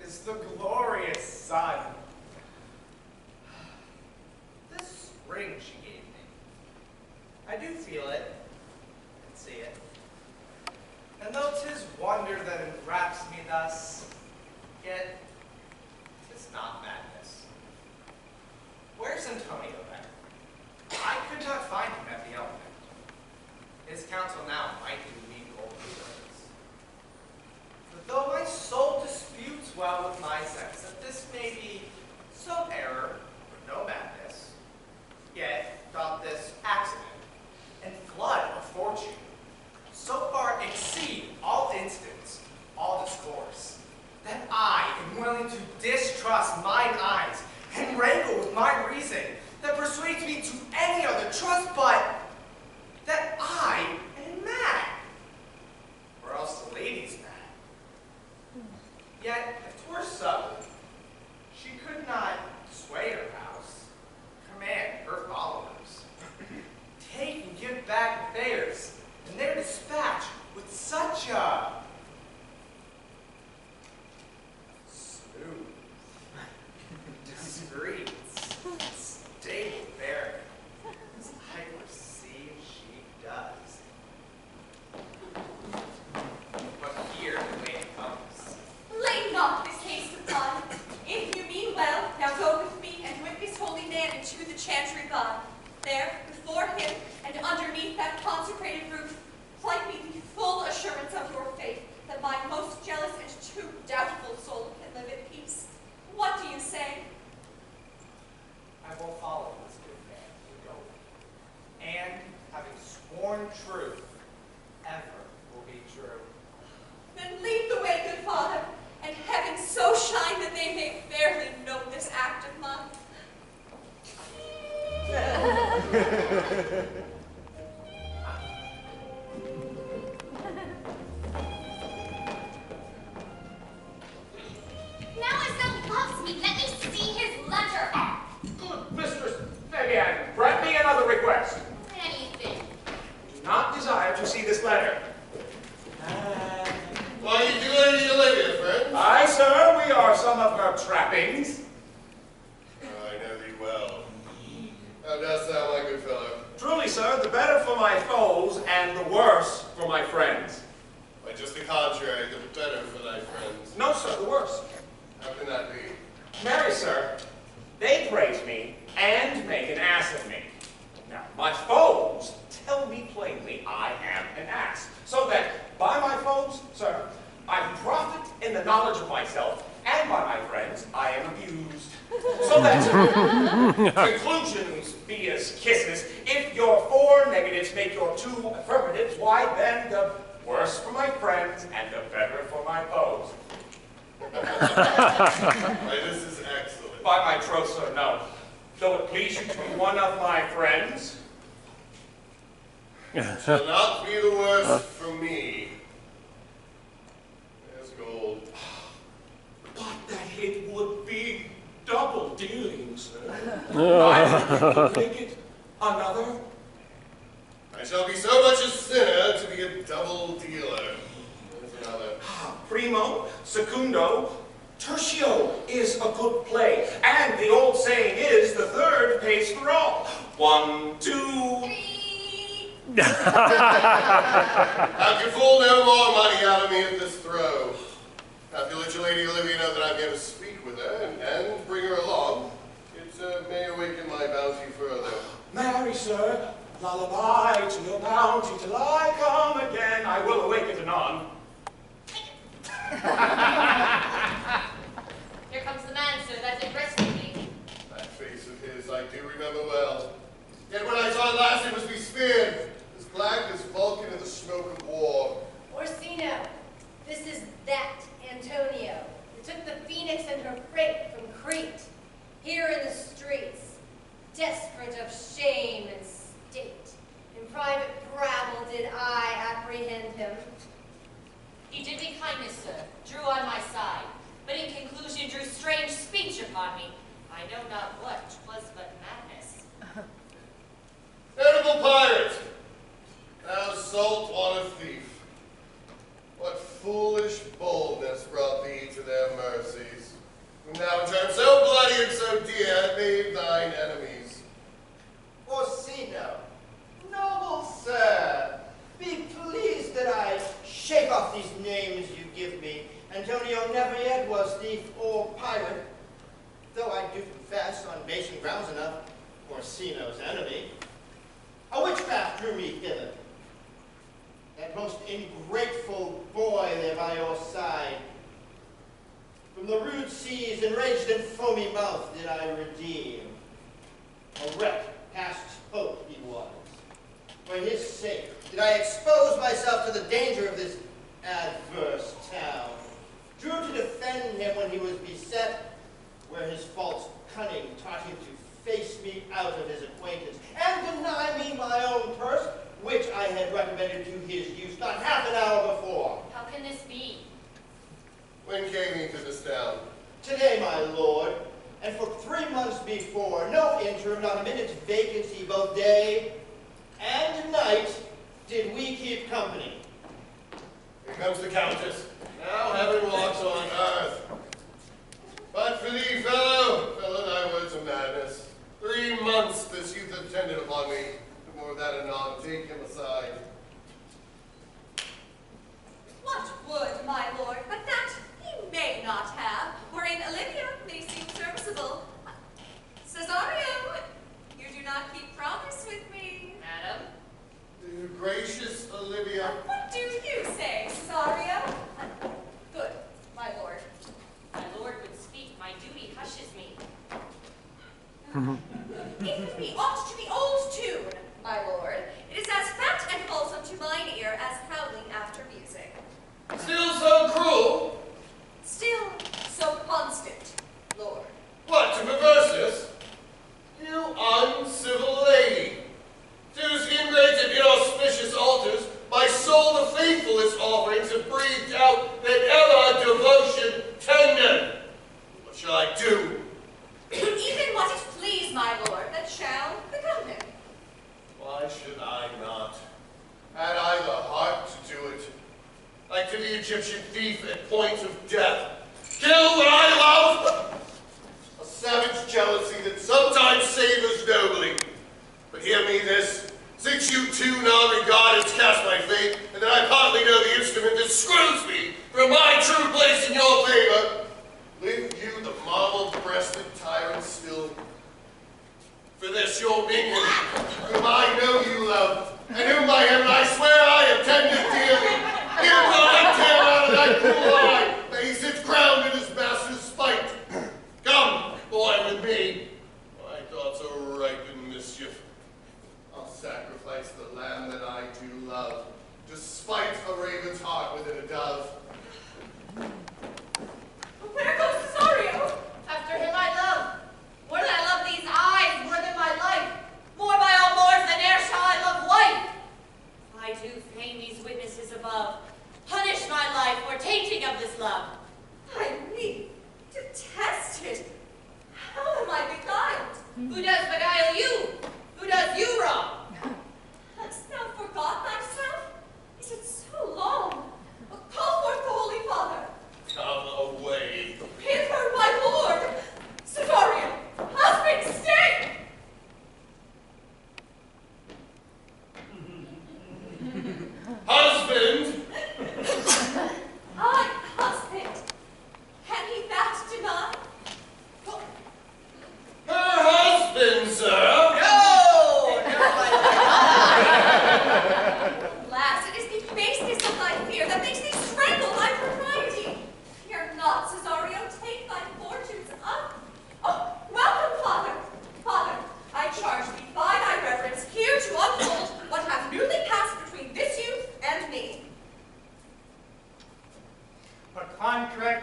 is the glorious sun. This ring she gave me. I do feel it and see it. And though 'tis wonder that enwraps me thus, yet 'tis not madness. Where's Antonio then? I could not find him at the element. His counsel now might do me golden service. For though my soul disputes well with my sense that this may be some error, but no madness, yet doth this accident and flood of fortune so far exceed all instance, all discourse, that I am willing to distrust mine eyes and wrangle with my reason that persuades me to any other trust but that I am mad, or else the lady's mad. Yet, if 'twere so, she could not sway her house, command her followers, take and give back affairs, and their dispatch with such a smooth, discreet, stable bearing, as I perceive she does. But here the lady comes. Lay not this haste upon. If you mean well, now go with me and with this holy man into the chantry by. There, before him, and underneath that consecrated roof, plight me the full assurance of your faith, that my most jealous and too doubtful soul can live at peace. What do you say? I will follow this good man to go. And, having sworn truth, ever will be true. Then lead the way, good father, and heaven so shine that they may fairly know this act of mine. Now as thou loves me, let me see his letter. Good mistress, Fabian, grant me another request. Anything. Do not desire to see this letter. What are you doing to Olivia, friend? Aye, sir, we are some of her trappings. I know thee well. How dost thou, my good fellow? Truly, sir, the better for my foes and the worse for my friends. Why, just the contrary, the better for thy friends. No, sir, the worse. How can that be? Marry, sir, they praise me and make an ass of me. Now, my foes tell me plainly I am an ass, so that by my foes, sir, I profit in the knowledge of myself, and by my friends I am abused. So that conclusions be as kisses. If your 4 negatives make your 2 affirmatives, why then the worse for my friends and the better for my foes. Why, this is excellent. By my troth, sir, no. Though it please you to be one of my friends. Shall not be the worse for me. There's gold. But that it would be double dealing, sir. I would make it another. I shall be so much a sinner to be a double dealer. There's another. Primo, secundo, tertio is a good play. And the old saying is, the third pays for all. 1, 2... I can fool no more money out of me at this throw. Now, if you let your Lady Olivia know that I'm going to speak with her and bring her along, it may awaken my bounty further. sorry, sir. Lullaby to your bounty till I come again. I will awake it anon. Here comes the man, sir, that did rescue me. That face of his I do remember well. Yet when I saw it last, it was bespeared, as black as Vulcan in the smoke of war. Orsino, this is that Antonio, who took the Phoenix and her freight from Crete, here in the streets, desperate of shame and state. In private brabble did I apprehend him. He did me kindness, sir, drew on my side, but in conclusion drew strange speech upon me. I know not what 'twas but madness. Venerable pirate, thou saltwater thief, what foolish boldness brought thee to their mercies, whom thou in terms so bloody and so dear made thine enemies? Orsino, noble sir, be pleased that I shake off these names you give me. Antonio never yet was thief or pirate, though I do confess on basing grounds enough, Orsino's enemy. A witchcraft drew me hither. That most ingrateful boy there by your side. From the rude seas, enraged and foamy mouth, did I redeem. A wreck past hope he was. For his sake did I expose myself to the danger of this adverse town. Drew to defend him when he was beset, where his false cunning taught him to face me out of his acquaintance, and deny me my own purse, which I had recommended to his use not half an hour before. How can this be? When came he to this town? Today, my lord, and for 3 months before, no interim, not a minute's vacancy, both day and night, did we keep company. Here comes the Countess. Now heaven walks on earth. But for thee, fellow, thy words of madness. 3 months this youth attended upon me. No more of that anon. Take him aside. What would, my lord, but that he may not have, wherein Olivia may seem serviceable. Cesario, you do not keep promise with me. Madam? Gracious Olivia. What do you say, Cesario? Good, my lord. My lord would speak, my duty hushes me. If we ought to be old tune, my lord, it is as fat and wholesome to mine ear as howling after music. Still so cruel? Still so constant, lord. What, to perverse this? You uncivil lady. Whose ingrate and inauspicious altars, my soul the faithfulest offerings have breathed out that ever devotion tender. What shall I do? Even what it please, my lord, that shall become him. Why should I not? Had I the heart to do it, like to the Egyptian thief at point of death, kill what I love? A savage jealousy that sometimes savors nobly. But hear me this, since you too now regard and cast my fate, and that I partly know the instrument that screws me from my true place in your favor, live you the marble-breasted tyrant still. For this your minion, whom I know you love, and whom by heaven I swear I have tended dearly, give thy tear out of thy cruel eye, that he sits crowned in his master's spite. Come, boy, with me. My thoughts are ripe in mischief. I'll sacrifice the lamb that I do love, despite a raven's heart within a dove. Where goes Cesario? After him I love. More than I love these eyes, more than my life. More by all more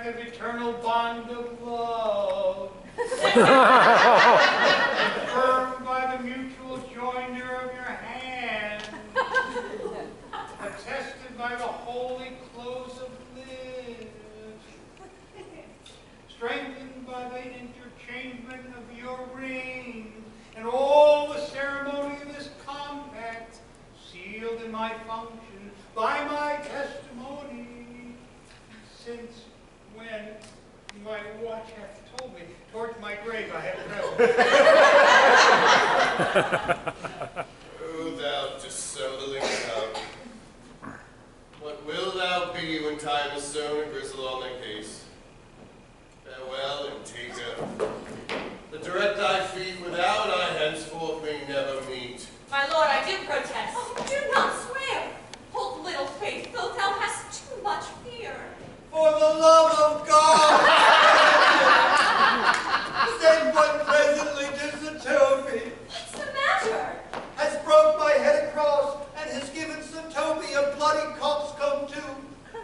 of eternal bond of love. Confirmed by the mutual joinder of your hands. Attested by the holy close of lips. Strengthened by the interchangement of your rings. And all the ceremony of this compact, sealed in my function by my testimony, since when my watch hath told me, towards my grave I have traveled. O thou dissembling cub, what will thou be when time is sown and gristle on thy case? Farewell and take her. The direct thy feet without I henceforth may never meet. My lord, I do protest. Oh, do not swear. Hold little faith, though thou hast too much fear. For the love of God! Send one presently to Satobi. What's the matter? Has broke my head across and has given Satobi a bloody coxcomb too.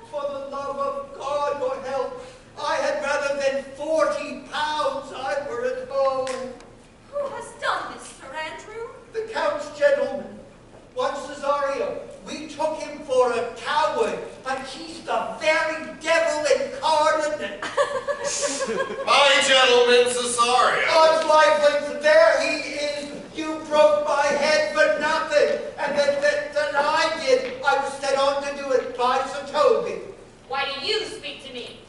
For the love of God, your help, I had rather than 40 pounds I were at home. Who has done this, Sir Andrew? The Count's gentleman, one Cesario. We took him for a coward, but he's the very devil incarnate. My gentleman Cesario. God's lifelings, there he is. You broke my head for nothing, and then I did. I was set on to do it by Satobi. Why do you speak to me?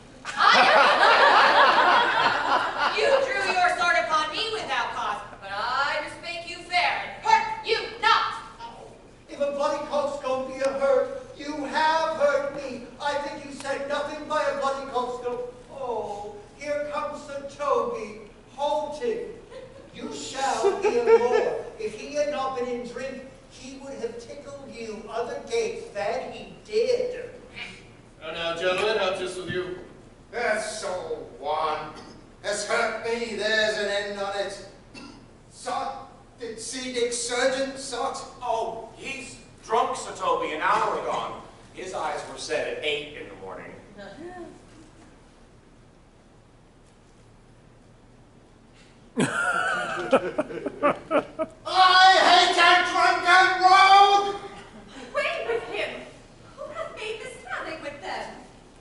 You drew your sword upon me without cause, but I respect you fair and hurt you not. If a bloody coxcomb be a hurt, you have hurt me. I think you said nothing by a bloody coxcomb. Oh, here comes Satobi, halting. You shall hear more. If he had not been in drink, he would have tickled you other gates than he did. Now, gentlemen, how 'tis with you? That's so one. Has hurt me, there's an end on it. Sot, did see Dick Surgeon, Sot? Oh, he's drunk, Satobi, an hour gone. His eyes were set at 8 in the morning. I hate that drunken rogue! Away with him! Who hath made this havoc with them?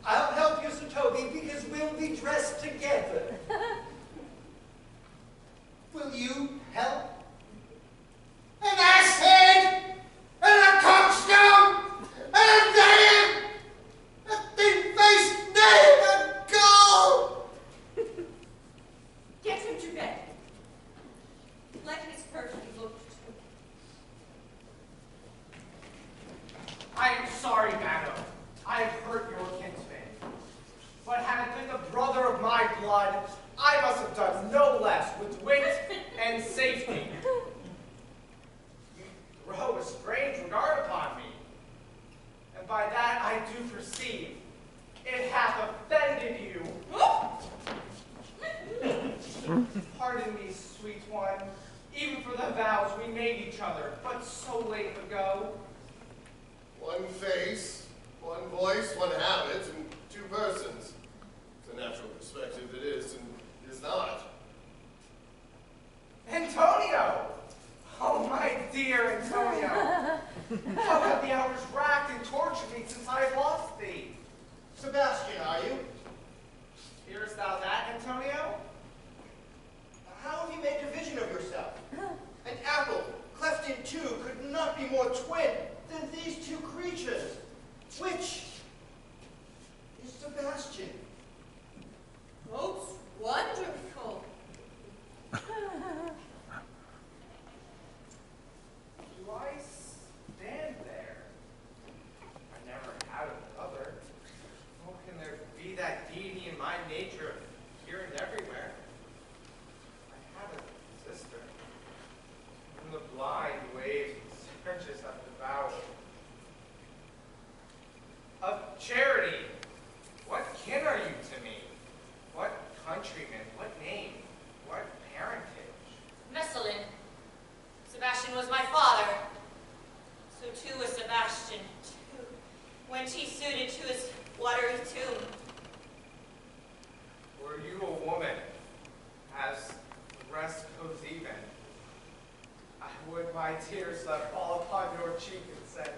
I'll help you, Satobi, because we'll be dressed together. Will you help? An ass head! And a coxcomb! And a dam! A thin-faced knave and gull! Get him to bed. Let his hurt be looked to. I am sorry, madam. I have hurt your kinsman. But had it been the brother of my blood, I must have done no less with wit and safety. You throw a strange regard upon me, and by that I do perceive it hath offended you. Pardon me, sweet one, even for the vows we made each other, but so late ago. One face, one voice, one habit, and two persons. It's a natural perspective it is and is not. Antonio! Oh, my dear Antonio! How have the hours racked and tortured me since I have lost thee? Sebastian, are you? Hearest thou that, Antonio? How have you made division of yourself? An apple, cleft in two, could not be more twin than these two creatures. Which is Sebastian? Most wonderful. Do I stand there? I never had another. How can there be that deity in my nature here and everywhere? I have a sister. From the blind waves and searches of the vowel. Of charity, what kin are you to me? What countryman? What name? What parentage? Messalin. Sebastian was my father. So too was Sebastian. Went he suited to his watery tomb. were you a woman, as the rest goes even, I would my tears let fall upon your cheek and say,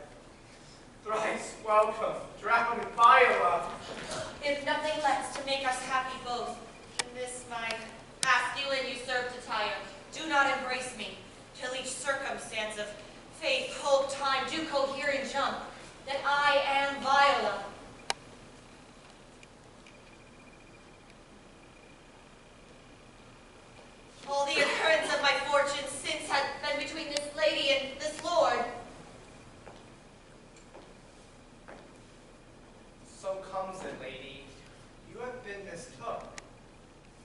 thrice welcome, drowned Viola. If nothing less to make us happy both, in this my ask you and usurped attire, do not embrace me, till each circumstance of faith, hope, time do cohere and jump, that I am Viola. All the occurrence of my fortune since had been between this lady and this lord. So comes it, lady, you have been mistook,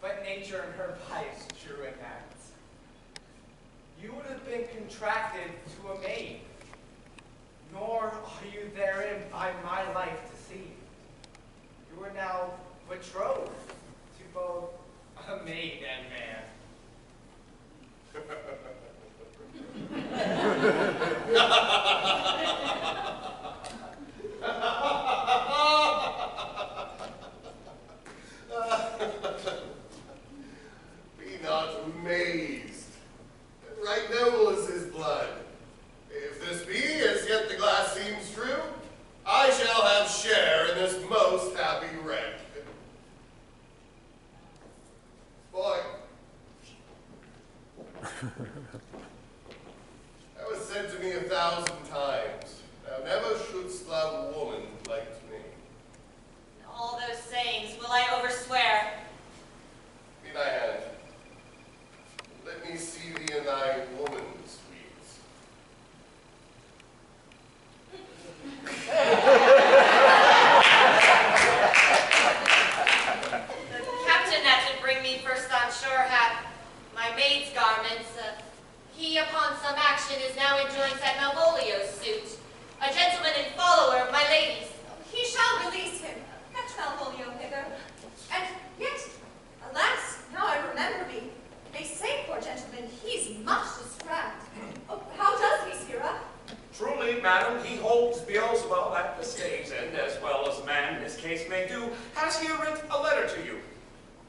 but nature and her vice true enacts. You would have been contracted to a maid, nor are you therein by my life deceived. You are now betrothed to both a maid and man. Be not amazed. Right noble is his blood. If this be as yet the glass seems true, I shall have share in this most happy wreck. Boy, that was said to me 1,000 times. Thou never shouldst love woman like me. All those sayings will I overswear. Be thy hand. Let me see thee in thy woman's weeds. The captain that did bring me first on shore hath my maid's garments. He upon some action is now enjoying that Malvolio's suit. A gentleman and follower of my lady's. He shall release him. Fetch Malvolio hither. And yet, alas, now I remember me. They say, poor gentleman, he's much distracted. Oh, how does he, Sirrah? Truly, madam, he holds Beelzebub at the stage end, as well as a man in this case may do. Has he written a letter to you?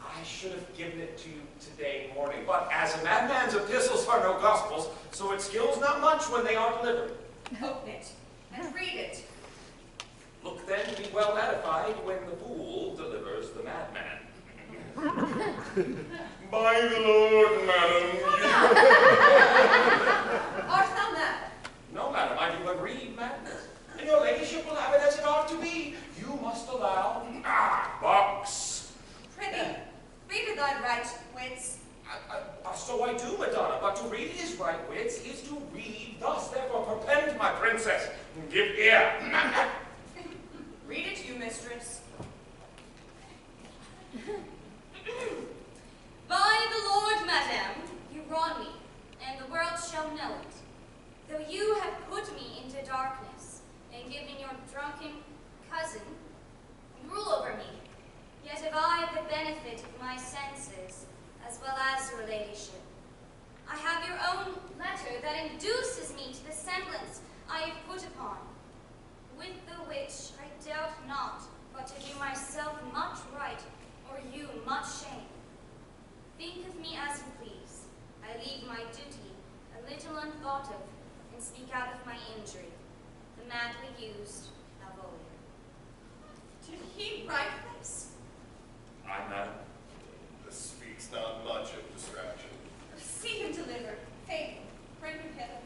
I should have given it to you today morning, but as a madman's epistles are no gospels, so it skills not much when they are delivered. Open it and read it. Look then to be well edified when the fool delivers the madman. By the Lord, madam, Art thou mad? No, madam, I do but read madness. And your ladyship will have it as it ought to be. You must allow... box. Prithee, read thy right wits. So I do, Madonna, but to read his right wits is to read thus. Therefore, perpend, my princess. Give ear. Read it, you mistress. By the Lord, madam, you wrong me, and the world shall know it. Though you have put me into darkness, and given your drunken cousin rule over me, yet have I the benefit of my senses, as well as your ladyship. I have your own letter that induces me to the semblance I have put upon, with the which I doubt not but to do myself much right, or you much shame. Think of me as you please. I leave my duty a little unthought of, and speak out of my injury. The madly used Malvolio. Did he write this? I, madam. This speaks not much of distraction. See him delivered. Faithful, bring him hither.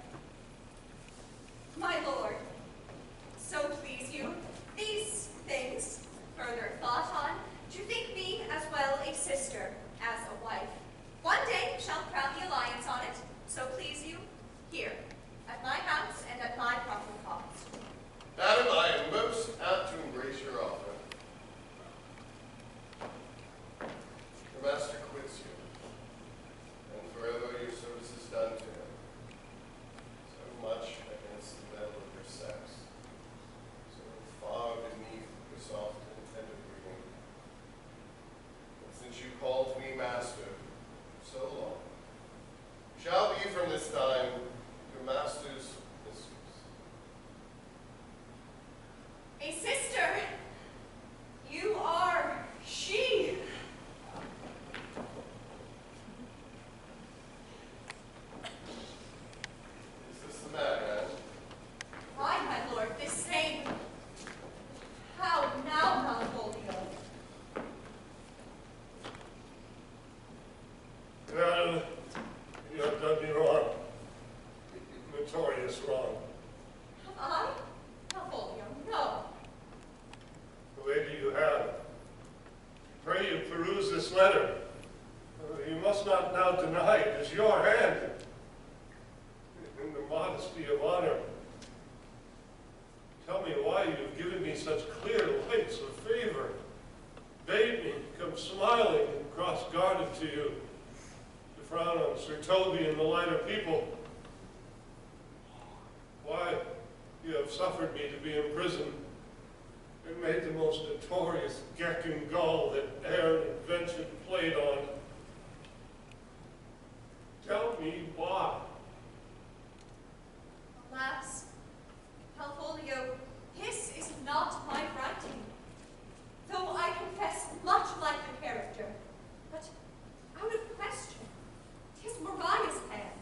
My lord, so please you, these things, further thought on, to think me as well a sister as a wife. One day shall crown the alliance on it, so please you, here, at my house and at my proper cost. Madam, I am most apt to embrace your offer. Your master quits you, and forever your service is done to him. So much against the will of your sex, so far beneath your soft and tender breeding. And since you called me master so long, you shall be from this time your master's mistress. A sister! You are she! such clear lights of favor, bade me come smiling and cross-guarded to you, to frown on Sir Toby and the lighter people. Why, you have suffered me to be imprisoned, and made the most notorious geck and gull that e'er an invention played on. Tell me why. Alas, Malvolio, this is not my writing, though I confess much like the character, but out of question, 'tis Mariah's hand.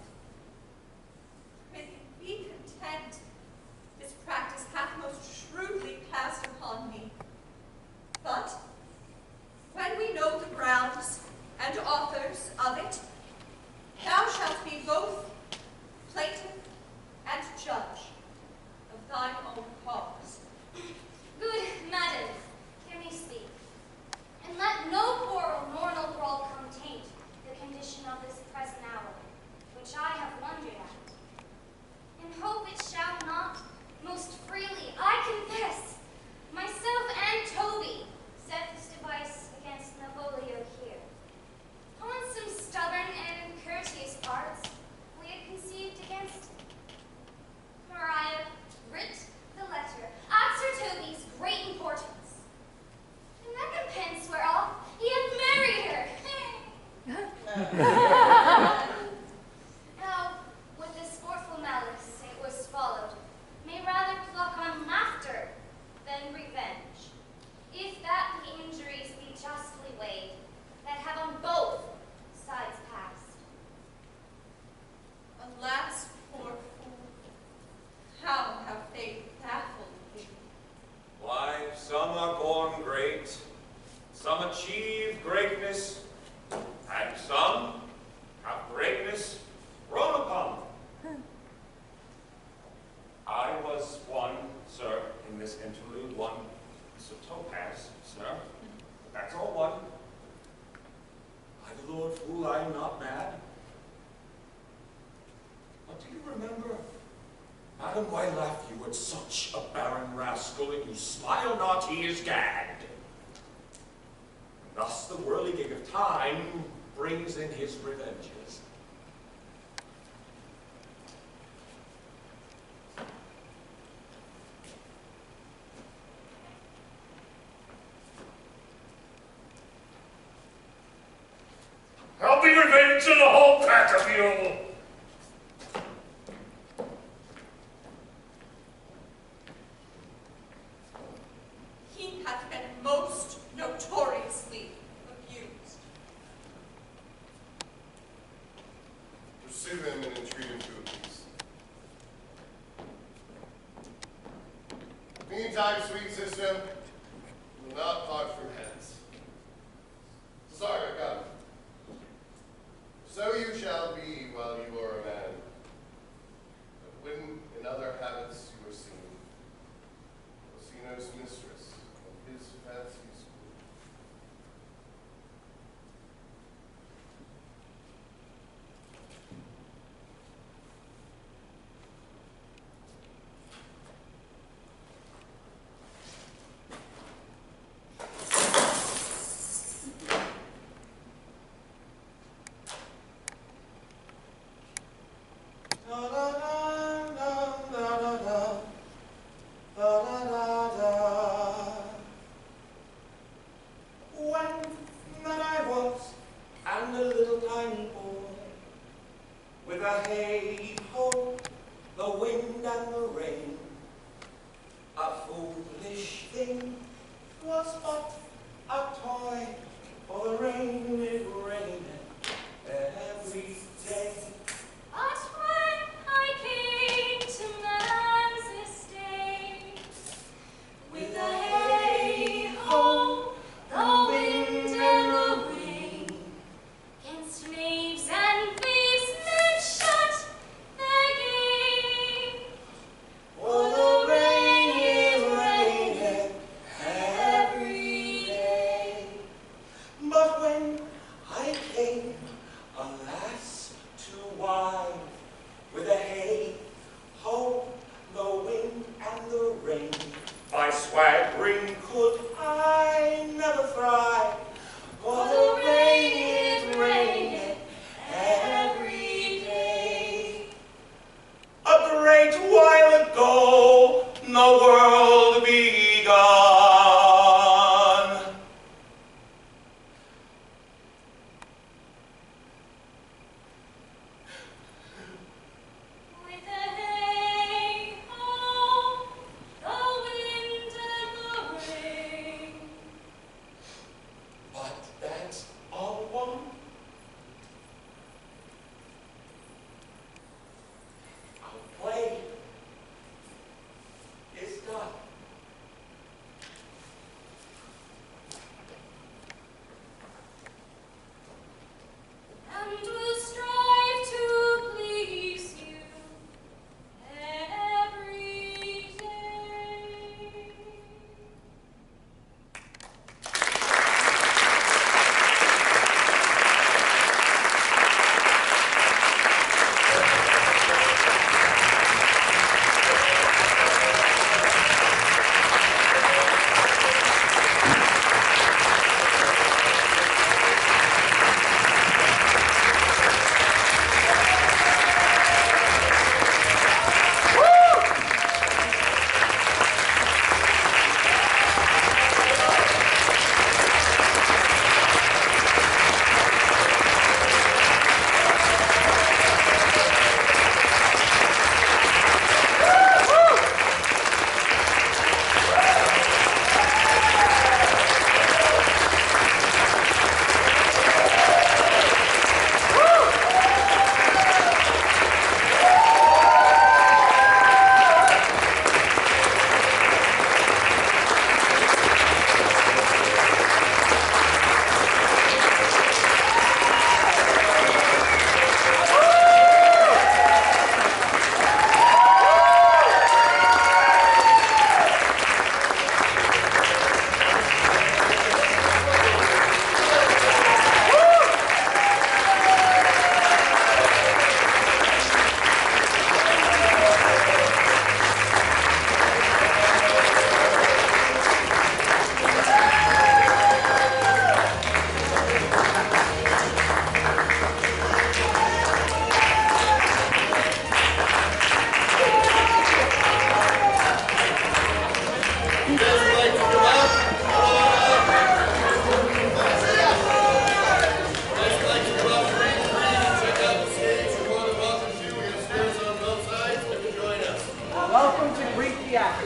Prithee, be content. This practice hath most shrewdly passed upon me. But when we know the grounds and authors of it, thou shalt be both plaintiff and judge of thine own cause. Good madam, hear me speak, and let no quarrel nor no brawl come taint the condition of this present hour, which I have wondered at. In hope it shall not, most freely I confess, myself and Toby set this device against Malvolio here. On some stubborn and courteous arts we had conceived against him. Mariah writ the letter at Sir Toby's great importance, in recompense whereof he hath married her. Now, with this sportful malice it was followed, may rather pluck on laughter than revenge, if that the injuries be justly weighed, that have on both sides passed. Alas, poor fool, how have they baffled thee? Why, some are born great, some achieve greatness, and some have greatness grown upon. I was one, sir, in this interlude, one Sir Topaz, sir. But that's all one. I, the Lord Fool, I am not mad. But do you remember, Madam, why laugh you at such a barren rascal, and you smile not, he is gagged? And thus the whirligig of time brings in his revenges. I'll be revenge to the whole pack of you! He hath been most notoriously abused. Pursue him and entreat him to appease. Meantime, sweet sister, we will not part from hence. Sorry, come. So you shall be while you are a man. But when in other habits you are seen, Orsino's mistress and his fancies grew. When I was and a little tiny boy, with a hey-ho, the wind and the rain, a foolish thing was but a toy, for the rain it rained every day. But when I came to man's estate, with a hey-ho, the wind and the rain, 'gainst knaves and thieves men shut their gate. For the rain it rained every day. But when I came, alas, great while ago, the world begun. With a hey-ho, the wind and the rain. But that's all one. Our play is done. And will strive to please you every day. Welcome to Greek theater.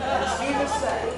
As Stephen said.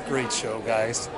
Great show, guys.